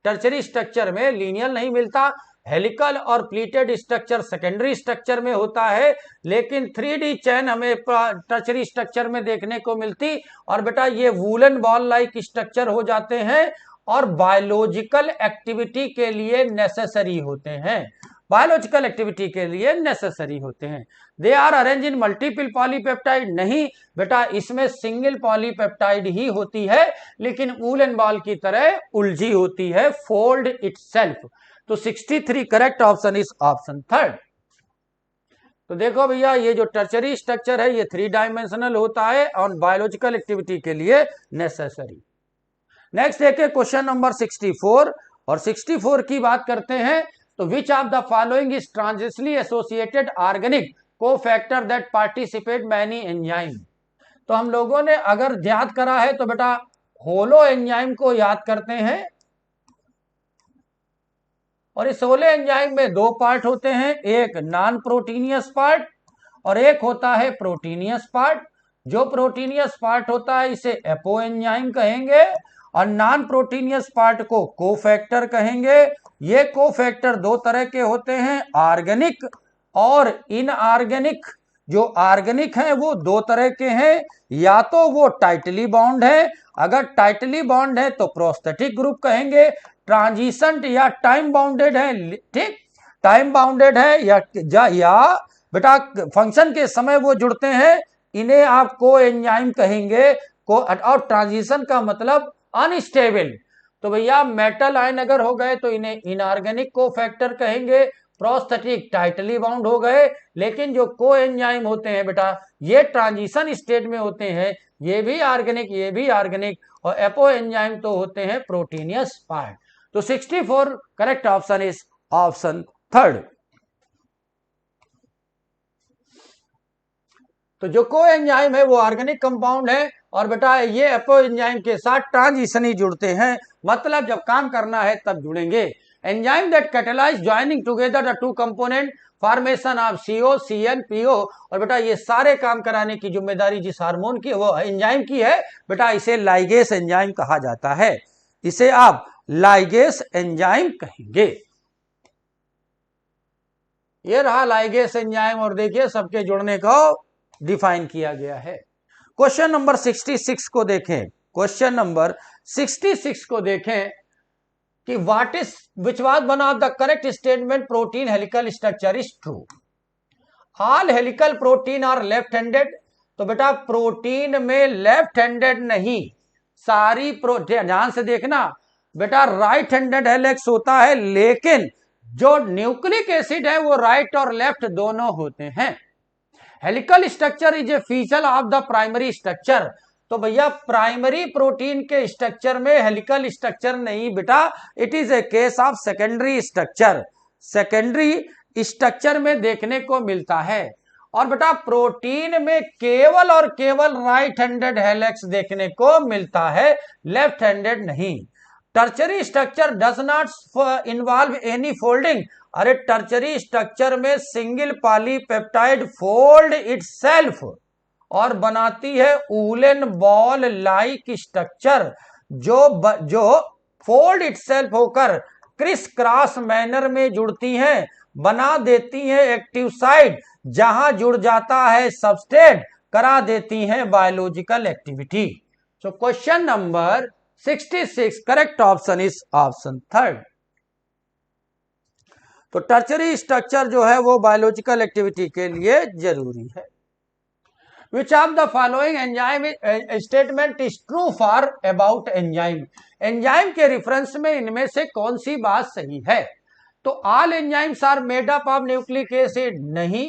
टर्चरी स्ट्रक्चर में लीनियर नहीं मिलता। हेलिकल और प्लीटेड स्ट्रक्चर सेकेंडरी स्ट्रक्चर में होता है, लेकिन 3D चेन हमें टर्चरी स्ट्रक्चर में देखने को मिलती। और बेटा ये वूलन बॉल लाइक स्ट्रक्चर हो जाते हैं, और बायोलॉजिकल एक्टिविटी के लिए नेसेसरी होते हैं, बायोलॉजिकल एक्टिविटी के लिए नेसेसरी होते हैं। They are arrange in multiple polypeptide, नहीं बेटा इसमें सिंगल पॉलीपेप्टाइड ही होती है, लेकिन वूलन बॉल की तरह उलझी होती है, फोल्ड इटसेल्फ। तो 63 correct option is option third. तो देखो भैया, ये जो टर्चरी स्ट्रक्चर है ये 3 डायमेंशनल होता है, और बायोलॉजिकल एक्टिविटी के लिए नेसेसरी। नेक्स्ट देखिए क्वेश्चन नंबर 64, और 64 की बात करते हैं। तो which of the following is transitionally associated organic cofactor that participate many enzyme. तो हम लोगों ने अगर याद करा है तो बेटा होलो एंजाइम को याद करते हैं, और इस होलो एंजाइम में 2 पार्ट होते हैं, एक नॉन प्रोटीनियस पार्ट और एक होता है प्रोटीनियस पार्ट। जो प्रोटीनियस पार्ट होता है इसे एपो एंजाइम कहेंगे, और नॉन प्रोटीनियस पार्ट को कोफैक्टर कहेंगे। ये कोफैक्टर 2 तरह के होते हैं, ऑर्गेनिक और इनऑर्गेनिक। जो ऑर्गेनिक है वो 2 तरह के हैं, या तो वो टाइटली बॉन्ड है, अगर टाइटली बॉन्ड है तो प्रोस्थेटिक ग्रुप कहेंगे। ट्रांजिशन या टाइम बाउंडेड है, ठीक, टाइम बाउंडेड है या बेटा फंक्शन के समय वो जुड़ते हैं, इन्हें आप को एंजाइम कहेंगे। और ट्रांजिशन का मतलब अनस्टेबल। तो भैया मेटल आयन अगर हो गए तो इन्हें इनऑर्गेनिक कोफैक्टर कहेंगे, प्रोस्थेटिक टाइटली बाउंड हो गए। लेकिन जो को एंजाइम होते हैं बेटा ये ट्रांजिशन स्टेट में होते हैं, ये भी ऑर्गेनिक ये भी ऑर्गेनिक, और एपो एंजाइम तो होते हैं प्रोटीनियस पार्ट। तो 64 correct option is option third. तो जो को एंजाइम है वो ऑर्गेनिक कंपाउंड है, और बेटा ये एपो एंजाइम के साथ ट्रांजिशन ही जुड़ते हैं, मतलब जब काम करना है तब जुड़ेंगे। Enzyme that catalyse joining together the two component formation of CO, CN, PO। और बेटा ये सारे काम कराने की जिम्मेदारी जिस हार्मोन की वो एंजाइम की है बेटा, इसे लाइगेस एंजाइम कहा जाता है। इसे आप लाइगेस एंजाइम कहेंगे। ये रहा लाइगेस एंजाइम और देखिए सबके जुड़ने को डिफाइन किया गया है। क्वेश्चन नंबर 66 को देखें। क्वेश्चन नंबर 66 को देखें कि what is which was one of the correct statement protein helical structure is true. All helical protein are left handed. तो बेटा प्रोटीन में लेफ्ट हैंडेड नहीं, सारी ध्यान से देखना बेटा, राइट हैंडेड हेलिक्स होता है, लेकिन जो न्यूक्लिक एसिड है वो राइट और लेफ्ट दोनों होते हैं। Helical structure is a feature of the primary structure. तो भैया प्राइमरी प्रोटीन के स्ट्रक्चर में हेलिकल स्ट्रक्चर नहीं बेटा, it is A case of secondary structure. Secondary structure में देखने को मिलता है। और बेटा प्रोटीन में केवल और केवल राइट हैंडेड हेलिक्स देखने को मिलता है, लेफ्ट हैंडेड नहीं। Tertiary structure does not involve any folding. अरे टर्चरी स्ट्रक्चर में सिंगल पॉलीपेप्टाइड फोल्ड इटसेल्फ और बनाती है वूलन बॉल लाइक स्ट्रक्चर, जो फोल्ड इटसेल्फ होकर क्रिस क्रॉस मैनर में जुड़ती हैं, बना देती हैं एक्टिव साइट, जहां जुड़ जाता है सबस्ट्रेट, करा देती हैं biological activity. So question number 66 correct option is option third. तो टर्चरी स्ट्रक्चर जो है वो बायोलॉजिकल एक्टिविटी के लिए जरूरी है। Which of the following enzyme statement is true for about enzyme? Enzyme के रेफरेंस में इनमें से कौन सी बात सही है? तो all enzymes are made up of nucleic acid, नहीं।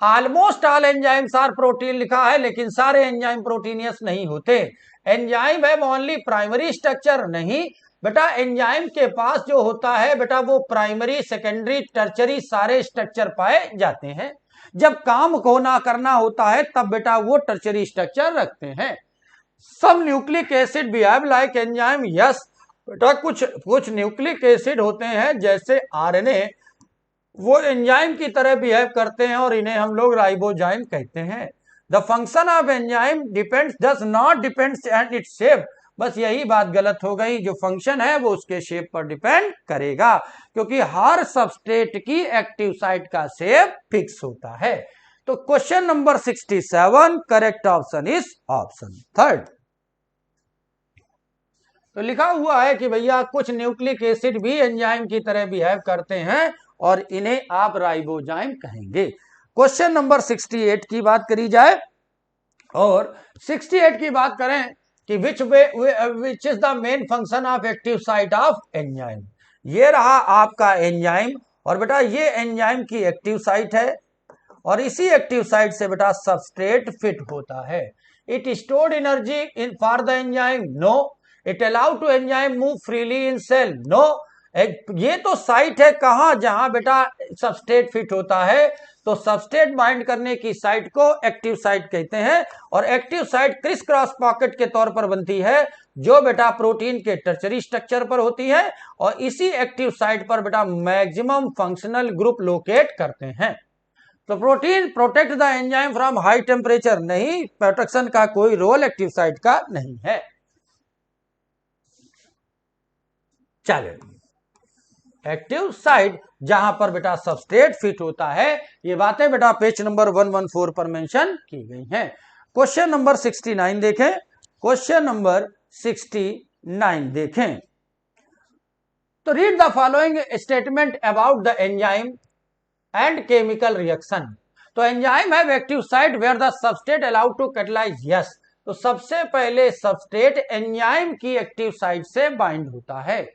Almost all enzymes are protein लिखा है, लेकिन सारे एंजाइम प्रोटीनियस नहीं होते। एंजाइम है ओनली प्राइमरी स्ट्रक्चर, नहीं बेटा। एंजाइम के पास जो होता है बेटा वो प्राइमरी, सेकेंडरी, टर्चरी सारे स्ट्रक्चर पाए जाते हैं। जब काम को ना करना होता है तब बेटा वो टर्चरी स्ट्रक्चर रखते हैं। सब nucleic acid behave like enzyme, yes बेटा। कुछ न्यूक्लिक एसिड होते हैं जैसे आरएनए, वो एंजाइम की तरह बिहेव करते हैं और इन्हें हम लोग राइबोजाइम कहते हैं। The function of enzyme depends does not depends and its shape. बस यही बात गलत हो गई, जो फंक्शन है वो उसके शेप पर डिपेंड करेगा, क्योंकि हर सबस्ट्रेट की एक्टिव साइट का शेप फिक्स होता है। तो question number 67 correct option is option third. तो लिखा हुआ है कि भैया कुछ न्यूक्लिक एसिड भी एंजाइम की तरह बिहेव करते हैं और इन्हें आप राइबोजाइम कहेंगे। क्वेश्चन नंबर 68 की बात करी जाए, और 68 की बात करें कि which is the main function of active site of enzyme. ये रहा आपका एंजाइम, और बेटा ये एंजाइम की एक्टिव साइट है, और इसी एक्टिव साइट से बेटा सबस्ट्रेट फिट होता है। It stored energy in for the enzyme, no. It allow to enzyme move freely in cell, no. ये तो साइट है कहां, जहां बेटा सबस्ट्रेट फिट होता है। तो सबस्ट्रेट बाइंड करने की साइट को एक्टिव साइट कहते हैं, और active site criss cross pocket के तौर पर बनती है, जो बेटा प्रोटीन के टर्चरी स्ट्रक्चर पर होती है, और इसी एक्टिव साइट पर बेटा मैक्सिमम फंक्शनल ग्रुप लोकेट करते हैं। तो protein protect the enzyme from high temperature, नहीं, प्रोटेक्शन का कोई रोल एक्टिव साइट का नहीं है। चलिए, एक्टिव साइट जहां पर बेटा सबस्ट्रेट फिट होता है, ये बातें बेटा पेज नंबर 114 पर मेंशन की गई हैं। क्वेश्चन नंबर 69 देखें। क्वेश्चन नंबर 69 देखें। तो read the following statement about the enzyme and chemical reaction. तो enzyme have active site where the substrate allowed to catalyse, yes. तो सबसे पहले सबस्ट्रेट एंजाइम की एक्टिव साइट से बाइंड होता है।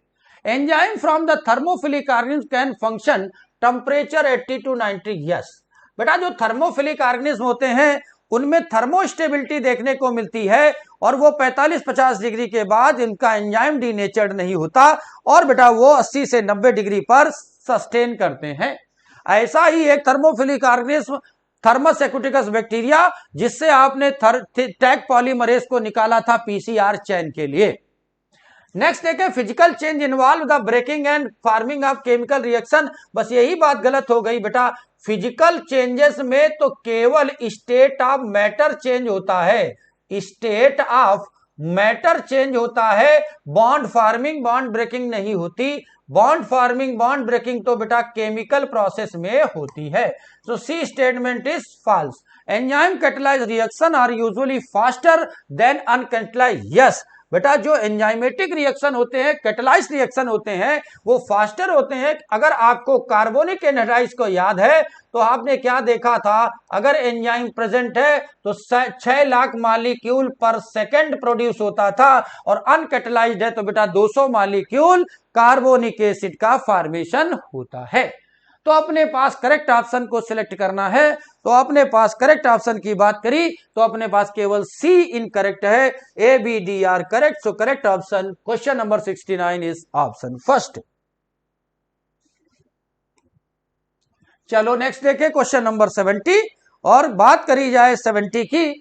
Enzyme from the thermophilic organism can function temperature 80 to 90, yes. बेटा जो थर्मोफिलिक ऑर्गेनिज्म होते हैं उनमें थर्मोस्टेबिलिटी देखने को मिलती है, और वो 45-50 डिग्री के बाद इनका एंजाइम डीनेचर्ड नहीं होता, और बेटा वो 80 से 90 डिग्री पर सस्टेन करते हैं। ऐसा ही एक thermophilic organism Thermus aquaticus bacteria, जिससे आपने टैग पॉलीमरेज को निकाला था पीसीआर चेन के लिए। नेक्स्ट देखें, physical change involve the breaking and forming of chemical reaction. बस यही बात गलत हो गई बेटा, फिजिकल चेंजेस में तो केवल स्टेट ऑफ मैटर चेंज होता है, स्टेट ऑफ मैटर चेंज होता है, बॉन्ड फार्मिंग बॉन्ड ब्रेकिंग नहीं होती। बॉन्ड फार्मिंग बॉन्ड ब्रेकिंग तो बेटा केमिकल प्रोसेस में होती है। So C statement is false. Enzyme catalysed reaction are usually faster than uncatalysed. Yes बेटा, जो एंजाइमेटिक रिएक्शन होते हैं, कैटालाइज्ड रिएक्शन होते हैं, वो फास्टर होते हैं। अगर आपको कार्बोनिक एनहाइड्राइड को याद है तो आपने क्या देखा था, अगर एंजाइम प्रेजेंट है तो 6 लाख मॉलिक्यूल पर सेकंड प्रोड्यूस होता था, और अनकैटालाइज्ड है तो बेटा 200 मॉलिक्यूल कार्बोनिक एसिड का फॉर्मेशन होता है। तो अपने पास करेक्ट ऑप्शन को सिलेक्ट करना है। तो अपने पास करेक्ट ऑप्शन की बात करी तो अपने पास केवल सी इनकरेक्ट है, A B D are correct. So correct option question number 69 is option first. चलो नेक्स्ट देखें क्वेश्चन नंबर 70, और बात करी जाए 70 की,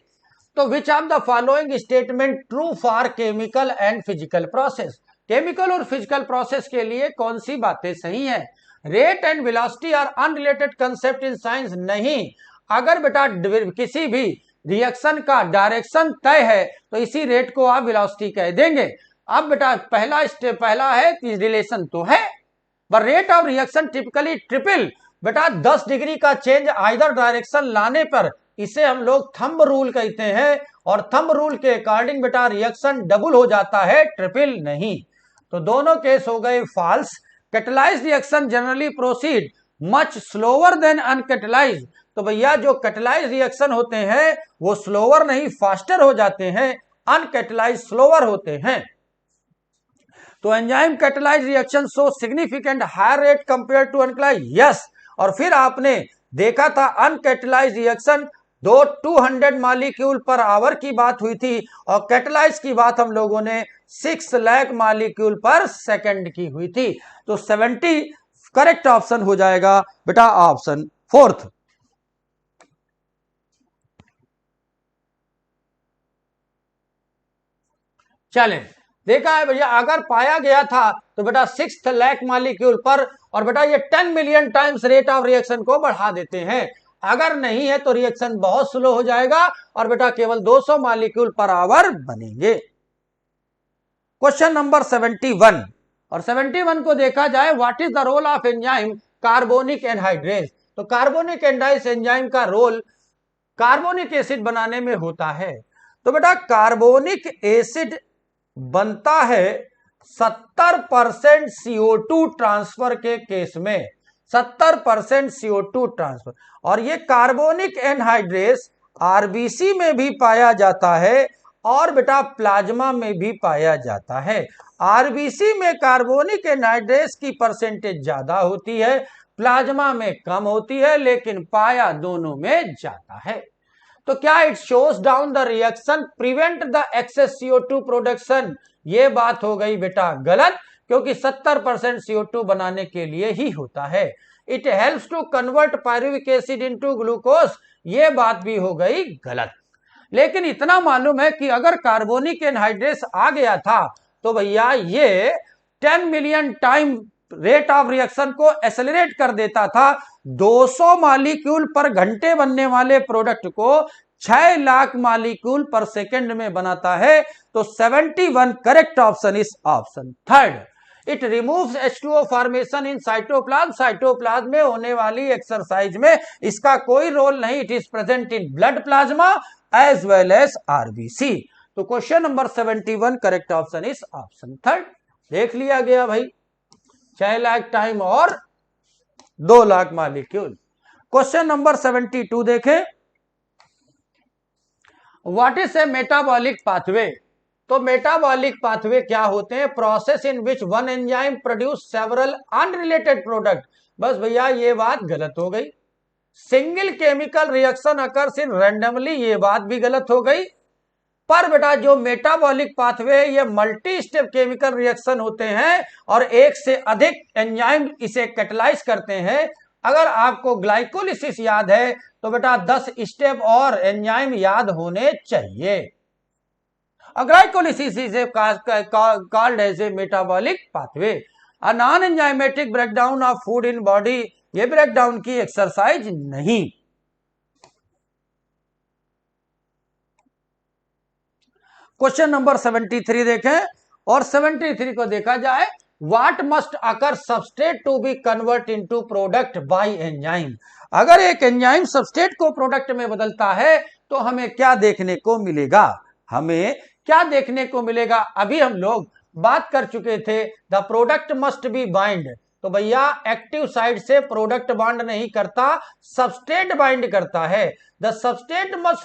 तो which of the following statement true for chemical and physical process. Chemical और फिजिकल प्रोसेस के लिए कौन सी बातें सही हैं? Rate and velocity are unrelated concept in science. नहीं, अगर बेटा किसी भी रिएक्शन का डायरेक्शन तय है तो इसी रेट को आप वेलोसिटी कह देंगे। अब बेटा पहला स्टेप पहला है कि रिलेशन तो है, पर rate of reaction typically triple. बेटा 10 डिग्री का चेंज आइदर डायरेक्शन लाने पर इसे हम लोग थंब रूल कहते हैं, और थंब रूल के अकॉर्डिंग बेटा रिएक्शन डबल हो जाता है, ट्रिपल नहीं। तो दोनों केस हो गए false. Catalysed reaction generally proceed much slower than uncatalysed. तो भैया जो कैटालाइज्ड रिएक्शन होते हैं वो स्लोअर नहीं फास्टर हो जाते हैं, अनकैटालाइज्ड स्लोअर होते हैं। तो enzyme catalysed reaction show significant higher rate compare to uncatalysed. Yes, और फिर आपने देखा था uncatalysed reaction 200 molecule per hour की बात हुई थी, और कैटालाइज की बात हम लोगों ने 6 लाख मॉलिक्यूल पर सेकंड की हुई थी। तो 70 करेक्ट ऑप्शन हो जाएगा बेटा ऑप्शन फोर्थ। चले, देखा है भैया, अगर पाया गया था तो बेटा 6 लाख मॉलिक्यूल पर, और बेटा ये 10 million times rate of reaction को बढ़ा देते हैं। अगर नहीं है तो रिएक्शन बहुत स्लो हो जाएगा, और बेटा केवल 200 मॉलिक्यूल पर आवर बनेंगे। क्वेश्चन नंबर 71, और 71 को देखा जाए, what is the role of enzyme carbonic anhydrase. तो कार्बोनिक एनहाइड्रेज एंजाइम का रोल कार्बोनिक एसिड बनाने में होता है। तो बेटा कार्बोनिक एसिड बनता है 70% CO2 ट्रांसफर के केस में, 70% CO2 ट्रांसफर। और ये कार्बोनिक एनहाइड्रेस आरबीसी में भी पाया जाता है, और बेटा प्लाज्मा में भी पाया जाता है। आरबीसी में कार्बोनिक एनहाइड्रेस की परसेंटेज ज्यादा होती है, प्लाज्मा में कम होती है, लेकिन पाया दोनों में जाता है। तो क्या it shows down the reaction prevent the excess CO2 production. ये बात हो गई बेटा गलत, क्योंकि 70% CO2 बनाने के लिए ही होता है। It helps to convert pyruvic acid into glucose. ये बात भी हो गई गलत। लेकिन इतना मालूम है कि अगर कार्बोनिक एनहाइड्रेस आ गया था तो भैया ये 10 million time rate of reaction को एक्सेलरेट कर देता था। 200 मॉलिक्यूल पर घंटे बनने वाले प्रोडक्ट को 6 लाख मॉलिक्यूल पर सेकंड में बनाता है। तो 71 correct option is option third. It removes H2O formation in cytoplasm. Cytoplasm में होने वाली एक्सरसाइज में इसका कोई रोल नहीं। It is present in blood plasma as well as RBC. तो question number 71 correct option is option third. देख लिया गया भाई, 6 लाख टाइम और 2 लाख मॉलिक्यूल। क्वेश्चन नंबर 72 देखें, what is a metabolic pathway. तो मेटाबॉलिक पाथवे क्या होते हैं? Process in which one enzyme produce several unrelated product. बस भैया ये बात गलत हो गई। Single chemical reaction occurs in randomly, ये बात भी गलत हो गई। पर बेटा जो मेटाबॉलिक पाथवे ये मल्टी स्टेप केमिकल रिएक्शन होते हैं, और एक से अधिक एंजाइम इसे कैटालाइज करते हैं। अगर आपको ग्लाइकोलिसिस याद है तो बेटा 10 स्टेप और एंजाइम याद होने चाहिए। Glycolysis is called as a metabolic pathway. A non-enzymatic breakdown of food in body, ये ब्रेकडाउन की एक्सरसाइज नहीं। क्वेश्चन नंबर 73 देखें, और 73 को देखा जाए, what must occur substrate to be convert into product by enzyme. अगर एक एंजाइम सबस्ट्रेट को प्रोडक्ट में बदलता है तो हमें क्या देखने को मिलेगा, हमें क्या देखने को मिलेगा। अभी हम लोग बात कर चुके थे, the product must be bind. तो भैया एक्टिव साइड से प्रोडक्ट बाइंड नहीं करता, सबस्ट्रेट बाइंड करता है। The substrate must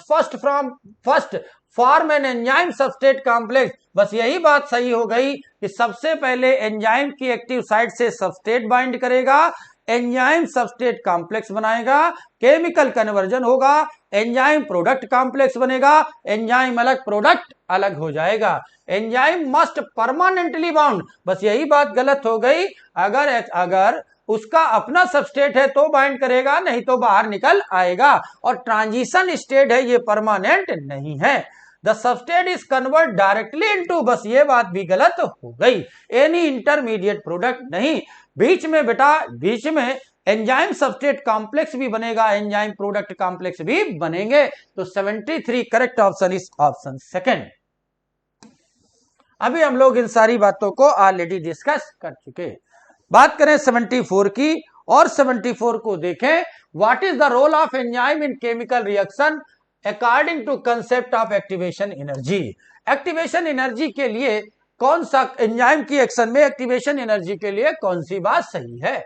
first form an enzyme substrate complex. बस यही बात सही हो गई कि सबसे पहले एंजाइम की एक्टिव साइट से सबस्ट्रेट बाइंड करेगा, एंजाइम सबस्ट्रेट कॉम्प्लेक्स बनाएगा, केमिकल कन्वर्जन होगा, एंजाइम प्रोडक्ट कॉम्प्लेक्स बनेगा, एंजाइम अलग प्रोडक्ट अलग हो जाएगा। Enzyme must permanently bound. बस यही बात गलत हो गई, अगर उसका अपना सबस्टेट है तो बाइंड करेगा, नहीं तो बाहर निकल आएगा। और ट्रांजिशन स्टेट है, ये परमानेंट नहीं है। The substrate is convert directly into, बस ये बात भी गलत हो गई, एनी इंटरमीडिएट प्रोडक्ट नहीं। बीच में बेटा, बीच में एंजाइम सबस्ट्रेट कॉम्प्लेक्स भी बनेगा, एंजाइम प्रोडक्ट कॉम्प्लेक्स भी बनेंगे। तो 73 correct option is option second. अभी हम लोग इन सारी बातों को ऑलरेडी डिस्कस कर चुके। बात करें 74 की, और 74 को देखें, what is the role of enzyme in chemical reaction according to concept of activation energy. Activation energy के लिए कौन सा, एंजाइम की एक्शन में एक्टिवेशन एनर्जी के लिए कौन सी बात सही है।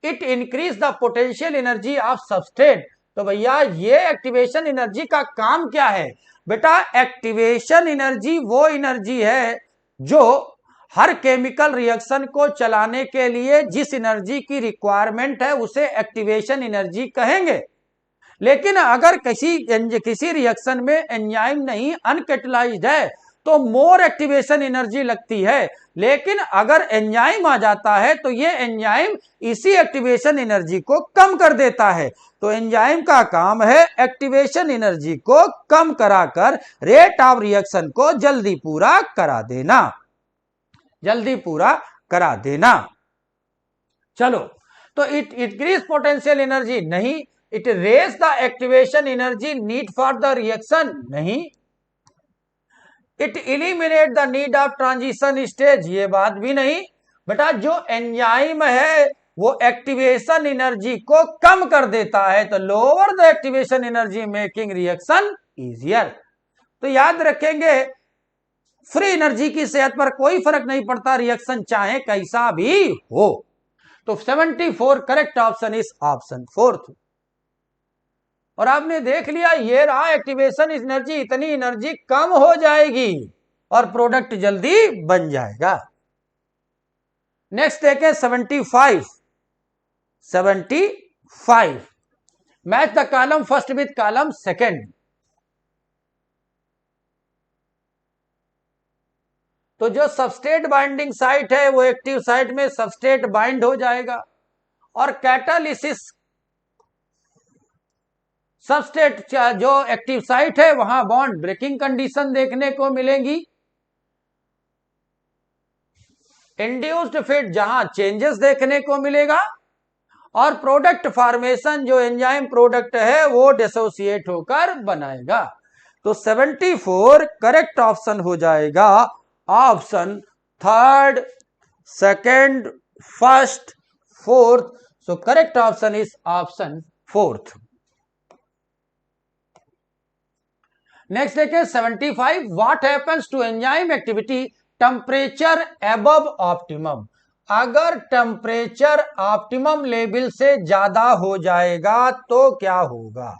It increase the potential energy of substrate. तो भैया ये एक्टिवेशन एनर्जी का काम क्या है बेटा, एक्टिवेशन एनर्जी वो एनर्जी है जो हर केमिकल रिएक्शन को चलाने के लिए जिस एनर्जी की रिक्वायरमेंट है उसे एक्टिवेशन एनर्जी कहेंगे। लेकिन अगर किसी रिएक्शन में एंजाइम नहीं, अनकैटलाइज्ड है, तो मोर एक्टिवेशन एनर्जी लगती है। लेकिन अगर एंजाइम आ जाता है तो ये एंजाइम इसी एक्टिवेशन एनर्जी को कम कर देता है। तो एंजाइम का काम है एक्टिवेशन एनर्जी को कम कराकर रेट ऑफ रिएक्शन को जल्दी पूरा करा देना, जल्दी पूरा करा देना। चलो, तो इट इंक्रीज पोटेंशियल एनर्जी नहीं, it raise the activation energy need for the reaction नहीं, it eliminate the need of transition stage, ये बात भी नहीं। बेटा जो एंजाइम है वो एक्टिवेशन एनर्जी को कम कर देता है, तो lower the activation energy making reaction easier. तो याद रखेंगे, फ्री एनर्जी की सेहत पर कोई फर्क नहीं पड़ता, रिएक्शन चाहे कैसा भी हो। तो 74 correct option is option fourth. और आपने देख लिया, ये रहा एक्टिवेशन एनर्जी, इतनी एनर्जी कम हो जाएगी और प्रोडक्ट जल्दी बन जाएगा। नेक्स्ट देखें 75। Match the column first with column second. तो जो सबस्ट्रेट बाइंडिंग साइट है वो एक्टिव साइट में सबस्ट्रेट बाइंड हो जाएगा, और कैटालिसिस सबस्ट्रेट जो एक्टिव साइट है वहां बॉन्ड ब्रेकिंग कंडीशन देखने को मिलेंगी। इंड्यूस्ड फिट जहां चेंजेस देखने को मिलेगा, और प्रोडक्ट फॉर्मेशन जो एंजाइम प्रोडक्ट है वो डिसोसिएट होकर बनाएगा। तो 74 करेक्ट ऑप्शन हो जाएगा option third, second, first, fourth. So correct option is option fourth. Next देखें 75। What happens to enzyme activity temperature above optimum. अगर टेम्परेचर ऑप्टिमम लेवल से ज्यादा हो जाएगा तो क्या होगा।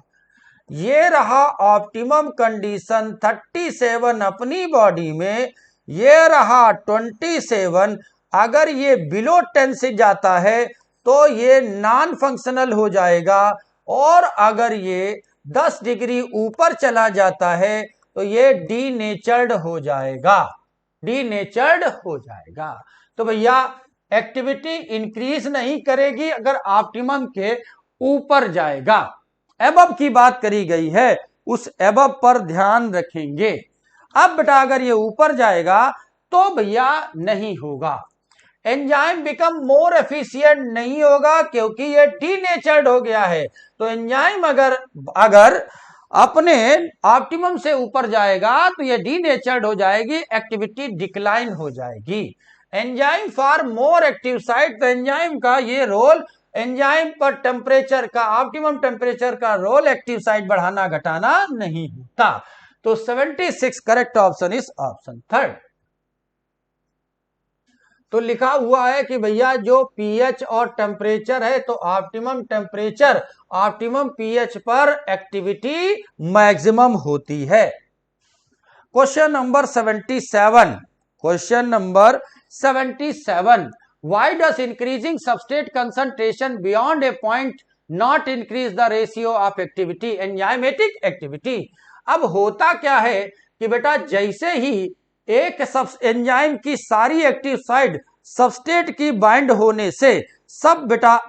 ये रहा ऑप्टिमम कंडीशन 37 अपनी बॉडी में, ये रहा 27। अगर ये बिलो 10 से जाता है तो ये नॉन फंक्शनल हो जाएगा, और अगर ये 10 डिग्री ऊपर चला जाता है तो ये डीनेचर्ड हो जाएगा, डीनेचर्ड हो जाएगा। तो भैया एक्टिविटी इंक्रीज नहीं करेगी अगर ऑप्टिमम के ऊपर जाएगा। एबव की बात करी गई है, उस एबव पर ध्यान रखेंगे। अब बेटा अगर ये ऊपर जाएगा तो भैया नहीं होगा, एंजाइम बिकम मोर एफिशिएंट नहीं होगा क्योंकि ये डीनेचर्ड हो गया है। तो एंजाइम अगर अगर अपने ऑप्टिमम से ऊपर जाएगा तो ये डीनेचर्ड हो जाएगी, एक्टिविटी डिक्लाइन हो जाएगी। Enzyme for more active site, तो एंजाइम का ये रोल, एंजाइम पर टेम्परेचर का, ऑप्टिमम टेम्परेचर का रोल एक्टिव साइट बढ़ाना घटाना नहीं होता। तो 76 correct option is option third. तो लिखा हुआ है कि भैया जो पीएच और टेम्परेचर है, तो ऑप्टिमम टेम्परेचर ऑप्टिमम पीएच पर एक्टिविटी मैक्सिमम होती है। Question number 77, question number 77, why does increasing substrate concentration beyond A point not increase the ratio of activity, enzymatic activity. अब होता क्या है कि बेटा जैसे ही एक एंजाइम की सारी एक्टिव साइट सबस्ट्रेट की बाइंड होने से सब बेटा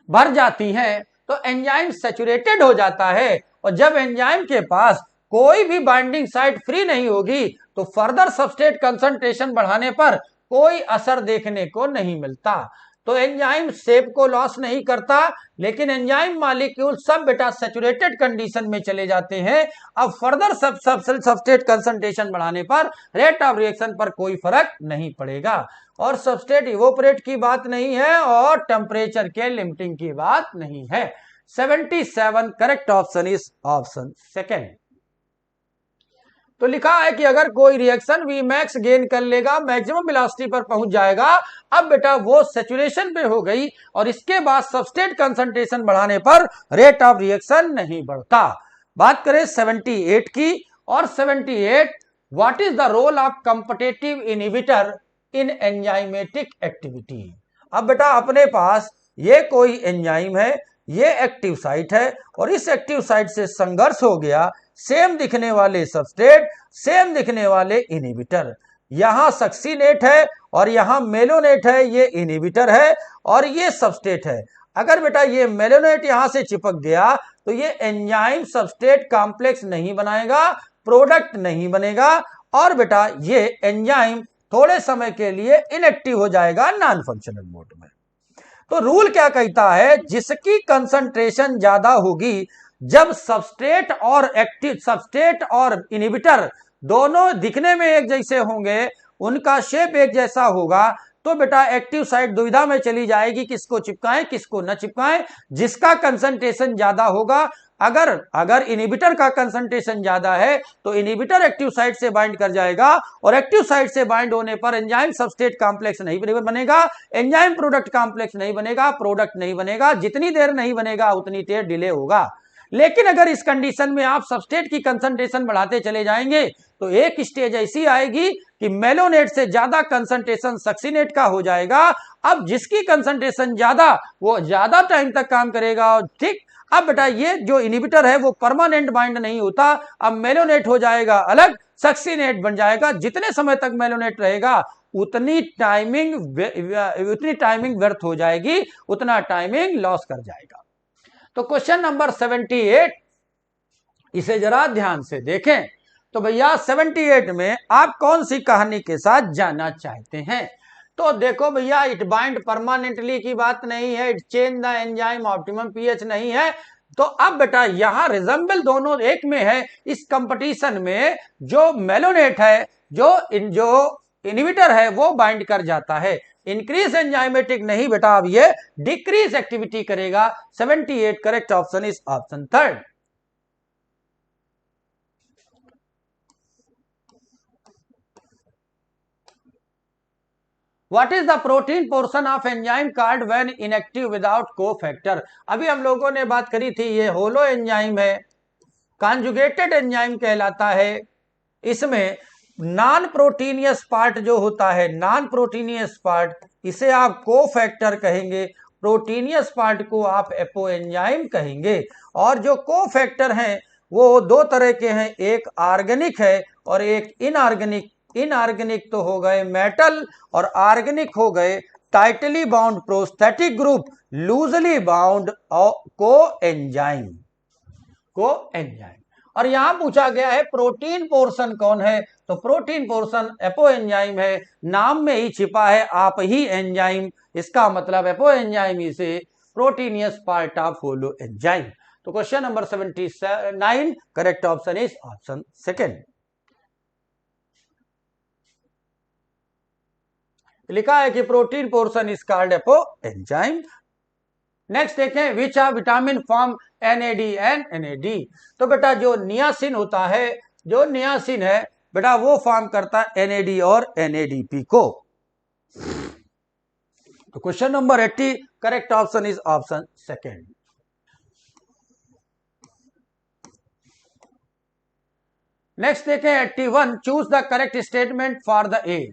भर जाती हैं, तो एंजाइम सैचुरेटेड हो जाता है, और जब एंजाइम के पास कोई भी बाइंडिंग साइट फ्री नहीं होगी तो फर्दर सबस्ट्रेट कंसंट्रेशन बढ़ाने पर कोई असर देखने को नहीं मिलता। तो एंजाइम शेप को लॉस नहीं करता, लेकिन एंजाइम मॉलिक्यूल सब बेटा सैचुरेटेड कंडीशन में चले जाते हैं। अब फर्दर सबस्ट्रेट कंसंट्रेशन बढ़ाने पर रेट ऑफ रिएक्शन पर कोई फर्क नहीं पड़ेगा, और सबस्ट्रेट इवोपरेट की बात नहीं है और टेम्परेचर के लिमिटिंग की बात नहीं है। 77 correct option is option second. तो लिखा है कि अगर कोई रिएक्शन Vmax गेन कर लेगा, मैक्सिमम वेलोसिटी पर पहुंच जाएगा, अब बेटा वो सैचुरेशन पे हो गई और इसके बाद सबस्ट्रेट कंसंट्रेशन बढ़ाने पर रेट ऑफ रिएक्शन नहीं बढ़ता। बात करें 78 की, और 78, what is the role of competitive inhibitor in enzymatic activity. अब बेटा अपने पास ये कोई एंजाइम है, ये एक्टिव साइट है, और इस एक्टिव साइट से संघर्ष हो गया, सेम दिखने वाले सबस्ट्रेट, सेम दिखने वाले इनहिबिटर, यहां सक्सीनेट है और यहां मेलोनेट है, ये इनहिबिटर है और ये सबस्ट्रेट है। अगर बेटा ये मेलोनेट यहां से चिपक गया तो ये एंजाइम सबस्ट्रेट कॉम्प्लेक्स नहीं बनाएगा, प्रोडक्ट नहीं बनेगा, और बेटा ये एंजाइम थोड़े समय के लिए इनएक्टिव हो जाएगा, नॉन फंक्शनल मोड में। तो रूल क्या कहता है, जिसकी कंसंट्रेशन ज्यादा होगी, जब सबस्ट्रेट और इनहिबिटर दोनों दिखने में एक जैसे होंगे, उनका शेप एक जैसा होगा, तो बेटा एक्टिव साइट दुविधा में चली जाएगी, किसको चिपकाएं किसको न चिपकाएं। जिसका कंसंट्रेशन ज्यादा होगा, अगर इनहिबिटर का कंसंट्रेशन ज्यादा है तो इनहिबिटर एक्टिव साइट से बाइंड कर जाएगा, और एक्टिव साइट से बाइंड होने पर एंजाइम सबस्ट्रेट कॉम्प्लेक्स नहीं बनेगा, एंजाइम प्रोडक्ट कॉम्प्लेक्स नहीं बनेगा, प्रोडक्ट नहीं बनेगा। जितनी देर नहीं बनेगा उतनी देर डिले होगा। लेकिन अगर इस कंडीशन में आप सबस्ट्रेट की कंसंट्रेशन बढ़ाते चले जाएंगे तो एक स्टेज ऐसी आएगी कि मेलोनेट से ज्यादा कंसंट्रेशन सक्सीनेट का हो जाएगा। अब जिसकी कंसंट्रेशन ज्यादा, वो ज्यादा टाइम तक काम करेगा, ठीक। अब बेटा ये जो इनहिबिटर है वो परमानेंट बाइंड नहीं होता, अब मेलोनेट हो जाएगा अलग, सक्सीनेट बन जाएगा। जितने समय तक मेलोनेट रहेगा उतनी टाइमिंग व्यर्थ हो जाएगी, उतना टाइमिंग लॉस कर जाएगा। तो क्वेश्चन नंबर 78, इसे जरा ध्यान से देखें। तो भैया 78 में आप कौन सी कहानी के साथ जाना चाहते हैं? तो देखो भैया, इट बाइंड परमानेंटली की बात नहीं है, it change the enzyme optimum pH नहीं है। तो अब बेटा यहां रिजेंबल दोनों एक में है। इस कंपटीशन में जो मेलोनेट है, जो इनहिबिटर है, वो बाइंड कर जाता है। इंक्रीज एंजाइमेटिक नहीं बेटा, अब ये डिक्रीज एक्टिविटी करेगा। 78 correct option is option third. What is the protein portion of enzyme called when inactive without cofactor? अभी हम लोगों ने बात करी थी, ये होलो एंजाइम है, कॉन्जुगेटेड एंजाइम कहलाता है। इसमें नॉन प्रोटीनियस पार्ट जो होता है, नॉन प्रोटीनियस पार्ट, इसे आप कोफैक्टर कहेंगे, प्रोटीनियस पार्ट को आप एपो एंजाइम कहेंगे। और जो कोफैक्टर हैं वो दो तरह के हैं, एक ऑर्गेनिक है और एक इनऑर्गेनिक। इनऑर्गेनिक तो हो गए मेटल और ऑर्गेनिक हो गए tightly bound prosthetic group, loosely bound को एंजाइम। और यहां पूछा गया है प्रोटीन पोर्शन कौन है, तो प्रोटीन पोर्शन एपो एंजाइम है, नाम में ही छिपा है आप ही एंजाइम, इसका मतलब एपो एंजाइम इसे proteinaceous part of holo enzyme. तो question number 79 correct option is option second. लिखा है कि protein portion is called apo enzyme. Next देखें which are vitamin form NAD and NAD। तो बेटा जो नियासिन होता है, जो नियासिन है बेटा वो फॉर्म करता है NAD और NADP को। तो question number 80 correct option is option second. Next देखें 81 choose the correct statement for the ए।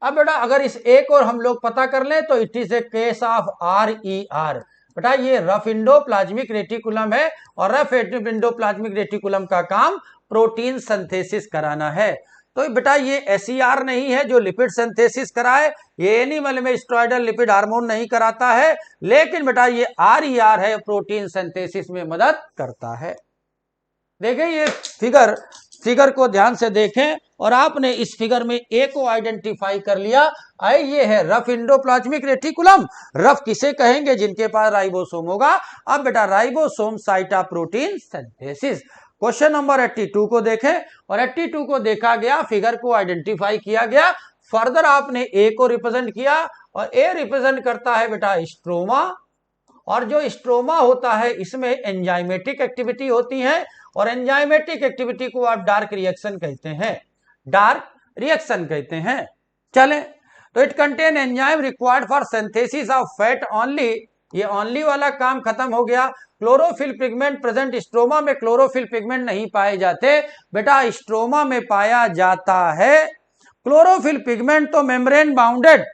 अब बेटा अगर इस ए को हम लोग पता कर लें तो it is A case of RER। बेटा ये रफ इंडोप्लाज्मिक रेटिकुलम है और रफ इंडोप्लाज्मिक रेटिकुलम का काम प्रोटीन सिंथेसिस कराना है। तो बेटा ये SER नहीं है जो लिपिड सिंथेसिस कराए, ये एनिमल में स्टेरॉयडल लिपिड हार्मोन नहीं कराता है, लेकिन बेटा ये RER है, प्रोटीन सिंथेसिस में मदद करता है। देखें ये फिगर को ध्यान से देखें और आपने इस फिगर में ए को आइडेंटिफाई कर लिया। आई ये है रफ इंडोप्लाज्मिक रेटिकुलम। रफ किसे कहेंगे? जिनके पास राइबोसोम होगा। अब बेटा ribosome site of protein synthesis. Question number 82 को देखें और 82 को देखा गया, फिगर को आइडेंटिफाई किया गया, फर्दर आपने ए को रिप्रेजेंट किया और ए रिप्रेजेंट करता है बेटा स्ट्रोमा, और जो स्ट्रोमा होता है इसमें एंजाइमेटिक एक्टिविटी होती है और एंजाइमेटिक एक्टिविटी को आप डार्क रिएक्शन कहते हैं, डार्क रिएक्शन कहते हैं। चले तो it contain enzyme required for synthesis of fat only, ये ओनली वाला काम खत्म हो गया। क्लोरोफिल पिगमेंट प्रेजेंट, स्ट्रोमा में क्लोरोफिल पिगमेंट नहीं पाए जाते बेटा, स्ट्रोमा में पाया जाता है क्लोरोफिल पिगमेंट तो मेम्ब्रेन बाउंडेड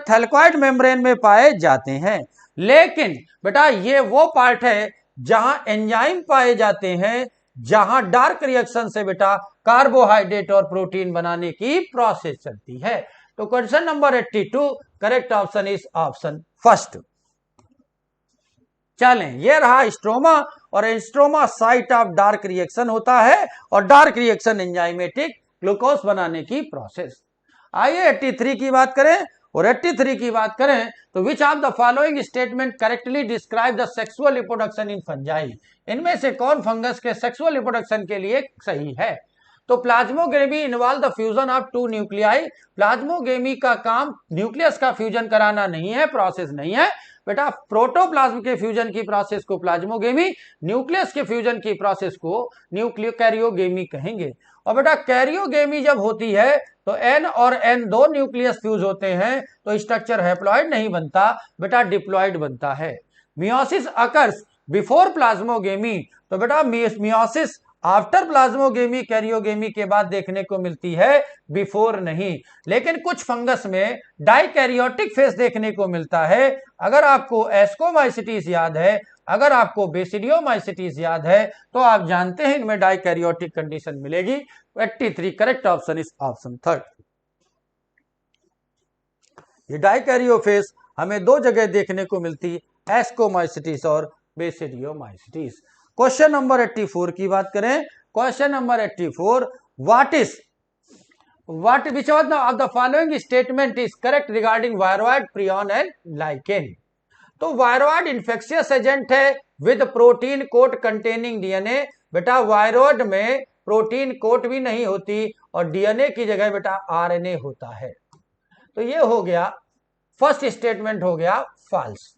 थैलेकॉइड मेम्ब्रेन में पाए जाते हैं, लेकिन बेटा ये वो पार्ट है जहां एंजाइम पाए जाते हैं, जहां डार्क रिएक्शन से बेटा कार्बोहाइड्रेट और प्रोटीन बनाने की प्रोसेस चलती है। तो question number 82 correct option is option first. चलें ये रहा स्ट्रोमा, और stroma site of dark reaction होता है और डार्क रिएक्शन एंजाइमेटिक ग्लूकोज बनाने की प्रोसेस। आइए 83 की बात करें, और 83 की बात करें तो which of the following statement correctly describe the sexual reproduction in fungi. इनमें से कौन फंगस के सेक्सुअल रिप्रोडक्शन के लिए सही है? तो plasmogamy involve the fusion of 2 nuclei. Plasmogamy का काम न्यूक्लियस का फ्यूजन कराना नहीं है, प्रोसेस नहीं है बेटा। प्रोटोप्लाज्म के फ्यूजन की प्रोसेस को प्लाज्मोगेमी, न्यूक्लियस के फ्यूजन की प्रोसेस को कैरियोगेमी कहेंगे। और बेटा कैरियोगेमी जब होती है तो N और N दो न्यूक्लियस फ्यूज होते हैं तो स्ट्रक्चर हैप्लॉइड नहीं बनता बेटा, डिप्लॉइड बनता है। मियोसिस अकर्स बिफोर प्लाज्मोगेमी, तो बेटा मियोसिस आफ्टर प्लाज्मोगेमी कैरियोगेमी के बाद देखने को मिलती है, बिफोर नहीं। लेकिन कुछ फंगस में डाइकैरियोटिक फेस देखने को मिलता है। अगर आपको एस्कोमाइसिटीज याद है, अगर आपको बेसिडियोमाइसिटीज याद है, तो आप जानते हैं इनमें डाइकैरियोटिक कंडीशन मिलेगी। 83 correct option is option third. ये डाइकैरियोफेस हमें दो जगह देखने को मिलती है, एस्कोमाइसिटीज और बेसिडियोमाइसिटीज। क्वेश्चन नंबर 84 की बात करें, question number 84 which of the following statement is correct regarding viroid, prion and lichen. तो वायरॉइड इन्फेक्शियस एजेंट है with protein coat containing DNA. बेटा वायरॉइड में प्रोटीन कोट भी नहीं होती और डीएनए की जगह बेटा आरएनए होता है। तो ये हो गया फर्स्ट स्टेटमेंट, हो गया false.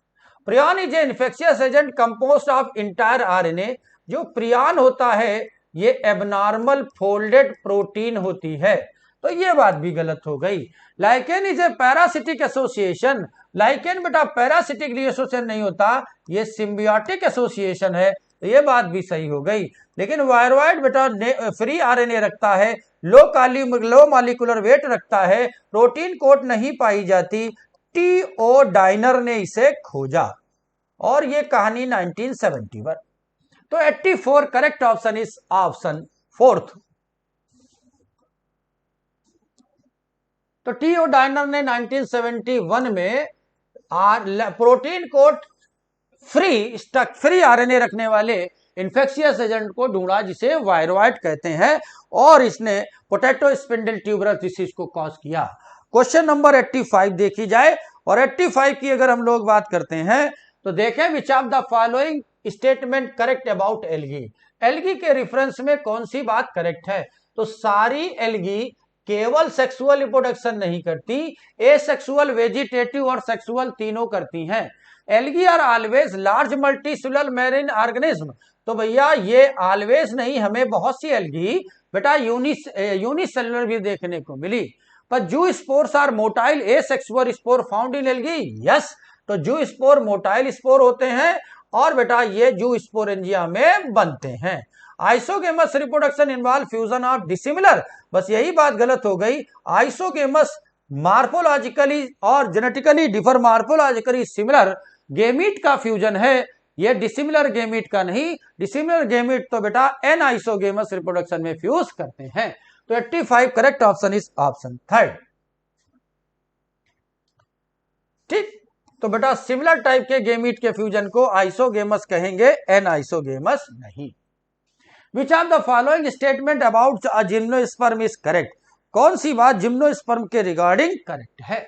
Prion is a infectious agent composed of entire RNA. जो प्रियन होता है ये एबनॉर्मल फोल्डेड प्रोटीन होती है, तो ये बात भी गलत हो गई। Lichen is a parasitic association. Lichen बेटा पैरासिटिक एसोसिएशन नहीं होता, ये सिम्बियोटिक एसोसिएशन है, तो ये बात भी सही हो गई। लेकिन वायरॉइड बेटा फ्री आरएनए रखता है, लो मॉलिक्यूलर वेट रखता है, प्रोटीन कोट नहीं पाई जाती। T.O. डाइनर ने इसे खोजा और ये कहानी 1971। तो 84 correct option is option fourth. तो T.O. डाइनर ने 1971 में प्रोटीन कोट फ्री आरएनए रखने वाले इन्फेक्शियस एजेंट को ढूंढा जिसे वायरोइड कहते हैं, और इसने पोटैटो स्पिंडल ट्यूबरस डिसीज को कॉज किया। क्वेश्चन नंबर 85 देखी जाए, और 85 की अगर हम लोग बात करते हैं तो देखें, विच of the following statement correct about algae. Algae के रेफरेंस में कौन सी बात करेक्ट है? तो सारी एल्गी केवल सेक्सुअल रिप्रोडक्शन नहीं करती, एसेक्सुअल, वेजिटेटिव और सेक्सुअल तीनों करती हैं। Algae are always large multicellular marine organism. तो भैया ये ऑलवेज नहीं, हमें बहुत सी एल्गी बेटा यूनिसेलुलर भी देखने को मिली। पर zoospores are motile asexual spore found in algae. Yes, तो जू स्पोर मोटाइल स्पोर होते हैं, और बेटा ये जू स्पोरेंजिया में बनते हैं। Isogamous reproduction involve fusion of dissimilar, बस यही बात गलत हो गई। आइसोगेमस मार्फोलॉजिकली और genetically differ morphologically similar gamete का फ्यूजन है, ये डिसिमिलर गेमीट का नहीं। डिसिमिलर गेमीट तो बेटा एन आइसोगेमस रिप्रोडक्शन में फ्यूज करते हैं। तो 85 correct option is option third. ठीक, तो बेटा सिमिलर टाइप के गेमीट के फ्यूजन को आइसोगेमस कहेंगे, एन आइसोगेमस नहीं। विच of the following statement about a gymnosperm is correct. कौन सी बात जिम्नोस्पर्म के रिगार्डिंग करेक्ट है?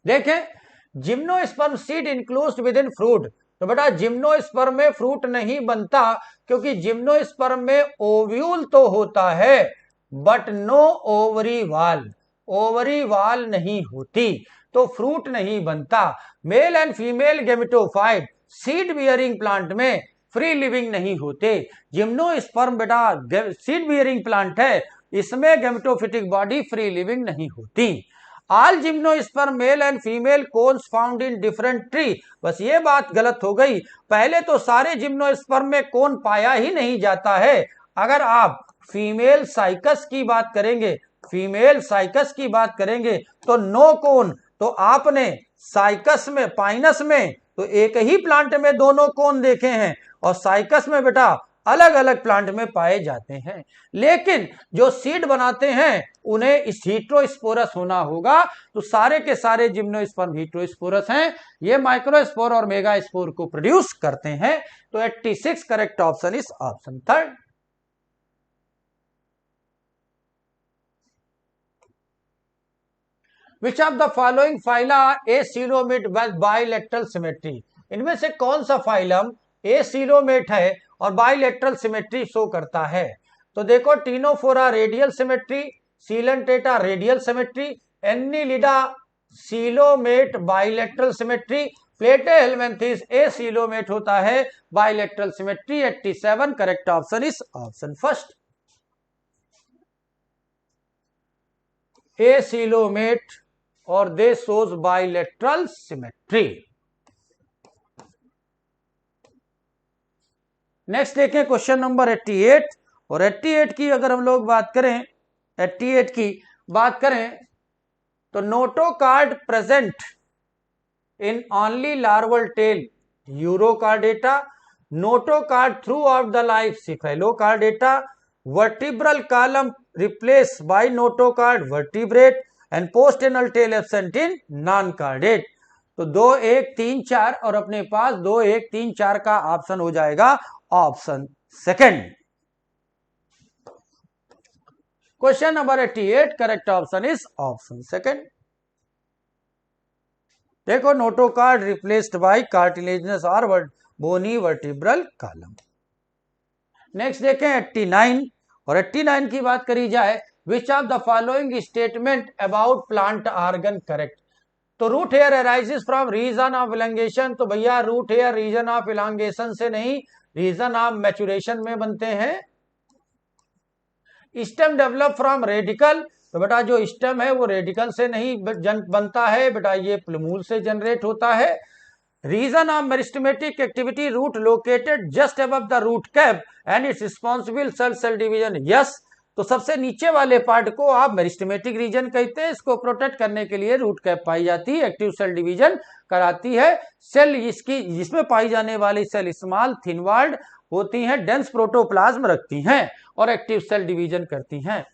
देखें, gymnosperm seed enclosed with in fruit. तो बेटा जिम्नोस्पर्म में फ्रूट नहीं बनता, क्योंकि जिम्नोस्पर्म में ओव्यूल तो होता है बट नो ओवरी वाल, ओवरी वाल नहीं होती, तो फ्रूट नहीं बनता। Mail and female gametophyte seed bearing plant में फ्री लिविंग नहीं होते। जिम्नोस्पर्म बेटा सीड बियरिंग प्लांट है, इसमें गेमेटोफिटिक बॉडी फ्री लिविंग नहीं होती। All gymnosperm male and female cones found in different tree, बस ये बात गलत हो गई। पहले तो सारे जिम्नोस्पर्म में कोन पाया ही नहीं जाता है। अगर आप फीमेल साइकस की बात करेंगे, फीमेल साइकस की बात करेंगे तो नो कोन। तो आपने साइकस में, पाइनस में तो एक ही प्लांट में दोनों कोन देखे हैं, और साइकस में बेटा अलग अलग प्लांट में पाए जाते हैं। लेकिन जो सीड बनाते हैं उन्हें इस हीट्रोस्पोरस होना होगा, तो सारे के सारे जिम्नोस्पर्म हीट्रोस्पोरस हैं, ये माइक्रोस्पोर और मेगास्पोर को प्रोड्यूस करते हैं। तो 86 correct option is option third. Which of the following phyla acoelomate with bilateral symmetry. इनमें से कौन सा फाइलम एसिलोमेट है और बाइलेटरल सिमेट्री शो करता है? तो देखो, Ctenophora radial symmetry, Coelenterata radial symmetry, Annelida coelomate bilateral symmetry, Platyhelminthes acoelomate होता है bilateral symmetry. 87 correct option is option first, acoelomate और they shows bilateral symmetry. Next देखें क्वेश्चन नंबर 88, और 88 की अगर हम लोग बात करें, 88 की बात करें तो notochord present in only larval tail Urochordata, notochord throughout the life Cephalochordata, vertebral column replace by notochord vertebrate, and postanal tail absent in non chordate. तो 2 1 3 4 और अपने पास 2 1 3 4 का ऑप्शन हो जाएगा option second. Question number 88 correct option is option second. देखो, notochord replaced by cartilaginous और बोनी vertebral column. Next देखें 89, और 89 की बात करी जाए, which of the following statement about plant organ correct. तो root hair arises from region of elongation. तो भैया root hair region of elongation से नहीं, रीजन ऑफ मैचुरेशन में बनते हैं। Stem develop from radicle. तो बेटा जो स्टेम है वो रेडिकल से नहीं बनता है बेटा, ये प्लूमूल से जनरेट होता है। Region of meristematic activity, root located just above the root cap and it's responsible cell division. Yes, तो सबसे नीचे वाले पार्ट को आप मेरिस्टेमेटिक रीजन कहते हैं। इसको प्रोटेक्ट करने के लिए रूट कैप पाई जाती है, एक्टिव सेल डिवीजन कराती है। सेल इसकी जिसमें पाई जाने वाली सेल स्मॉल थिन वॉल्ड होती हैं, डेंस प्रोटोप्लाज्म रखती हैं और एक्टिव सेल डिवीजन करती हैं।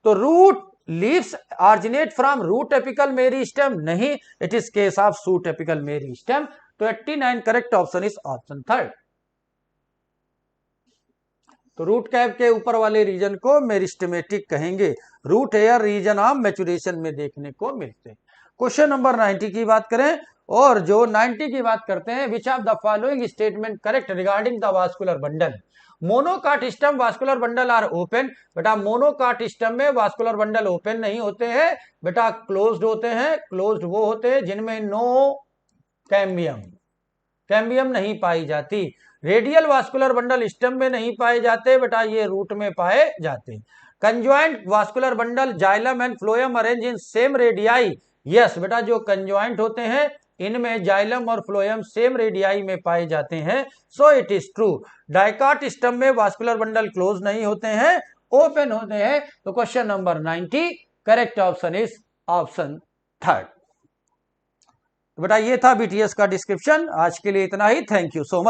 तो root leaves originate from root apical meristem, नहीं, it is case of shoot apical meristem. तो 89 correct option is option third. तो रूट कैप के ऊपर वाले रीजन को मेरिस्टेमेटिक कहेंगे। रूट हेयर रीजन आप मैचुरेशन में देखने को मिलते हैं। क्वेश्चन नंबर 90 की बात करें, और जो 90 की बात करते हैं, which of the following statement correct regarding the vascular bundle. Monocot stem vascular bundle are open. बेटा मोनोकाट स्टम में वास्कुलर बंडल ओपन नहीं होते हैं बेटा, क्लोज्ड होते हैं। क्लोज्ड वो होते हैं जिनमें नो कैम्बियम नहीं पाई जाती। रेडियल वास्कुलर बंडल स्टम में नहीं पाए जाते बेटा, ये रूट में पाए जाते। Conjoint vascular bundle xylem and phloem arrange in same radii. Yes बेटा, जो कंजॉइंट होते हैं इनमें जाइलम और फ्लोएम सेम रेडियाई में पाए जाते हैं। So it is true. Dicot stem में वास्कुलर बंडल क्लोज नहीं होते हैं, ओपन होते हैं। तो question number 90 correct option is option third. बेटा ये था बीटीएस का डिस्क्रिप्शन। आज के लिए इतना ही। Thank you so much.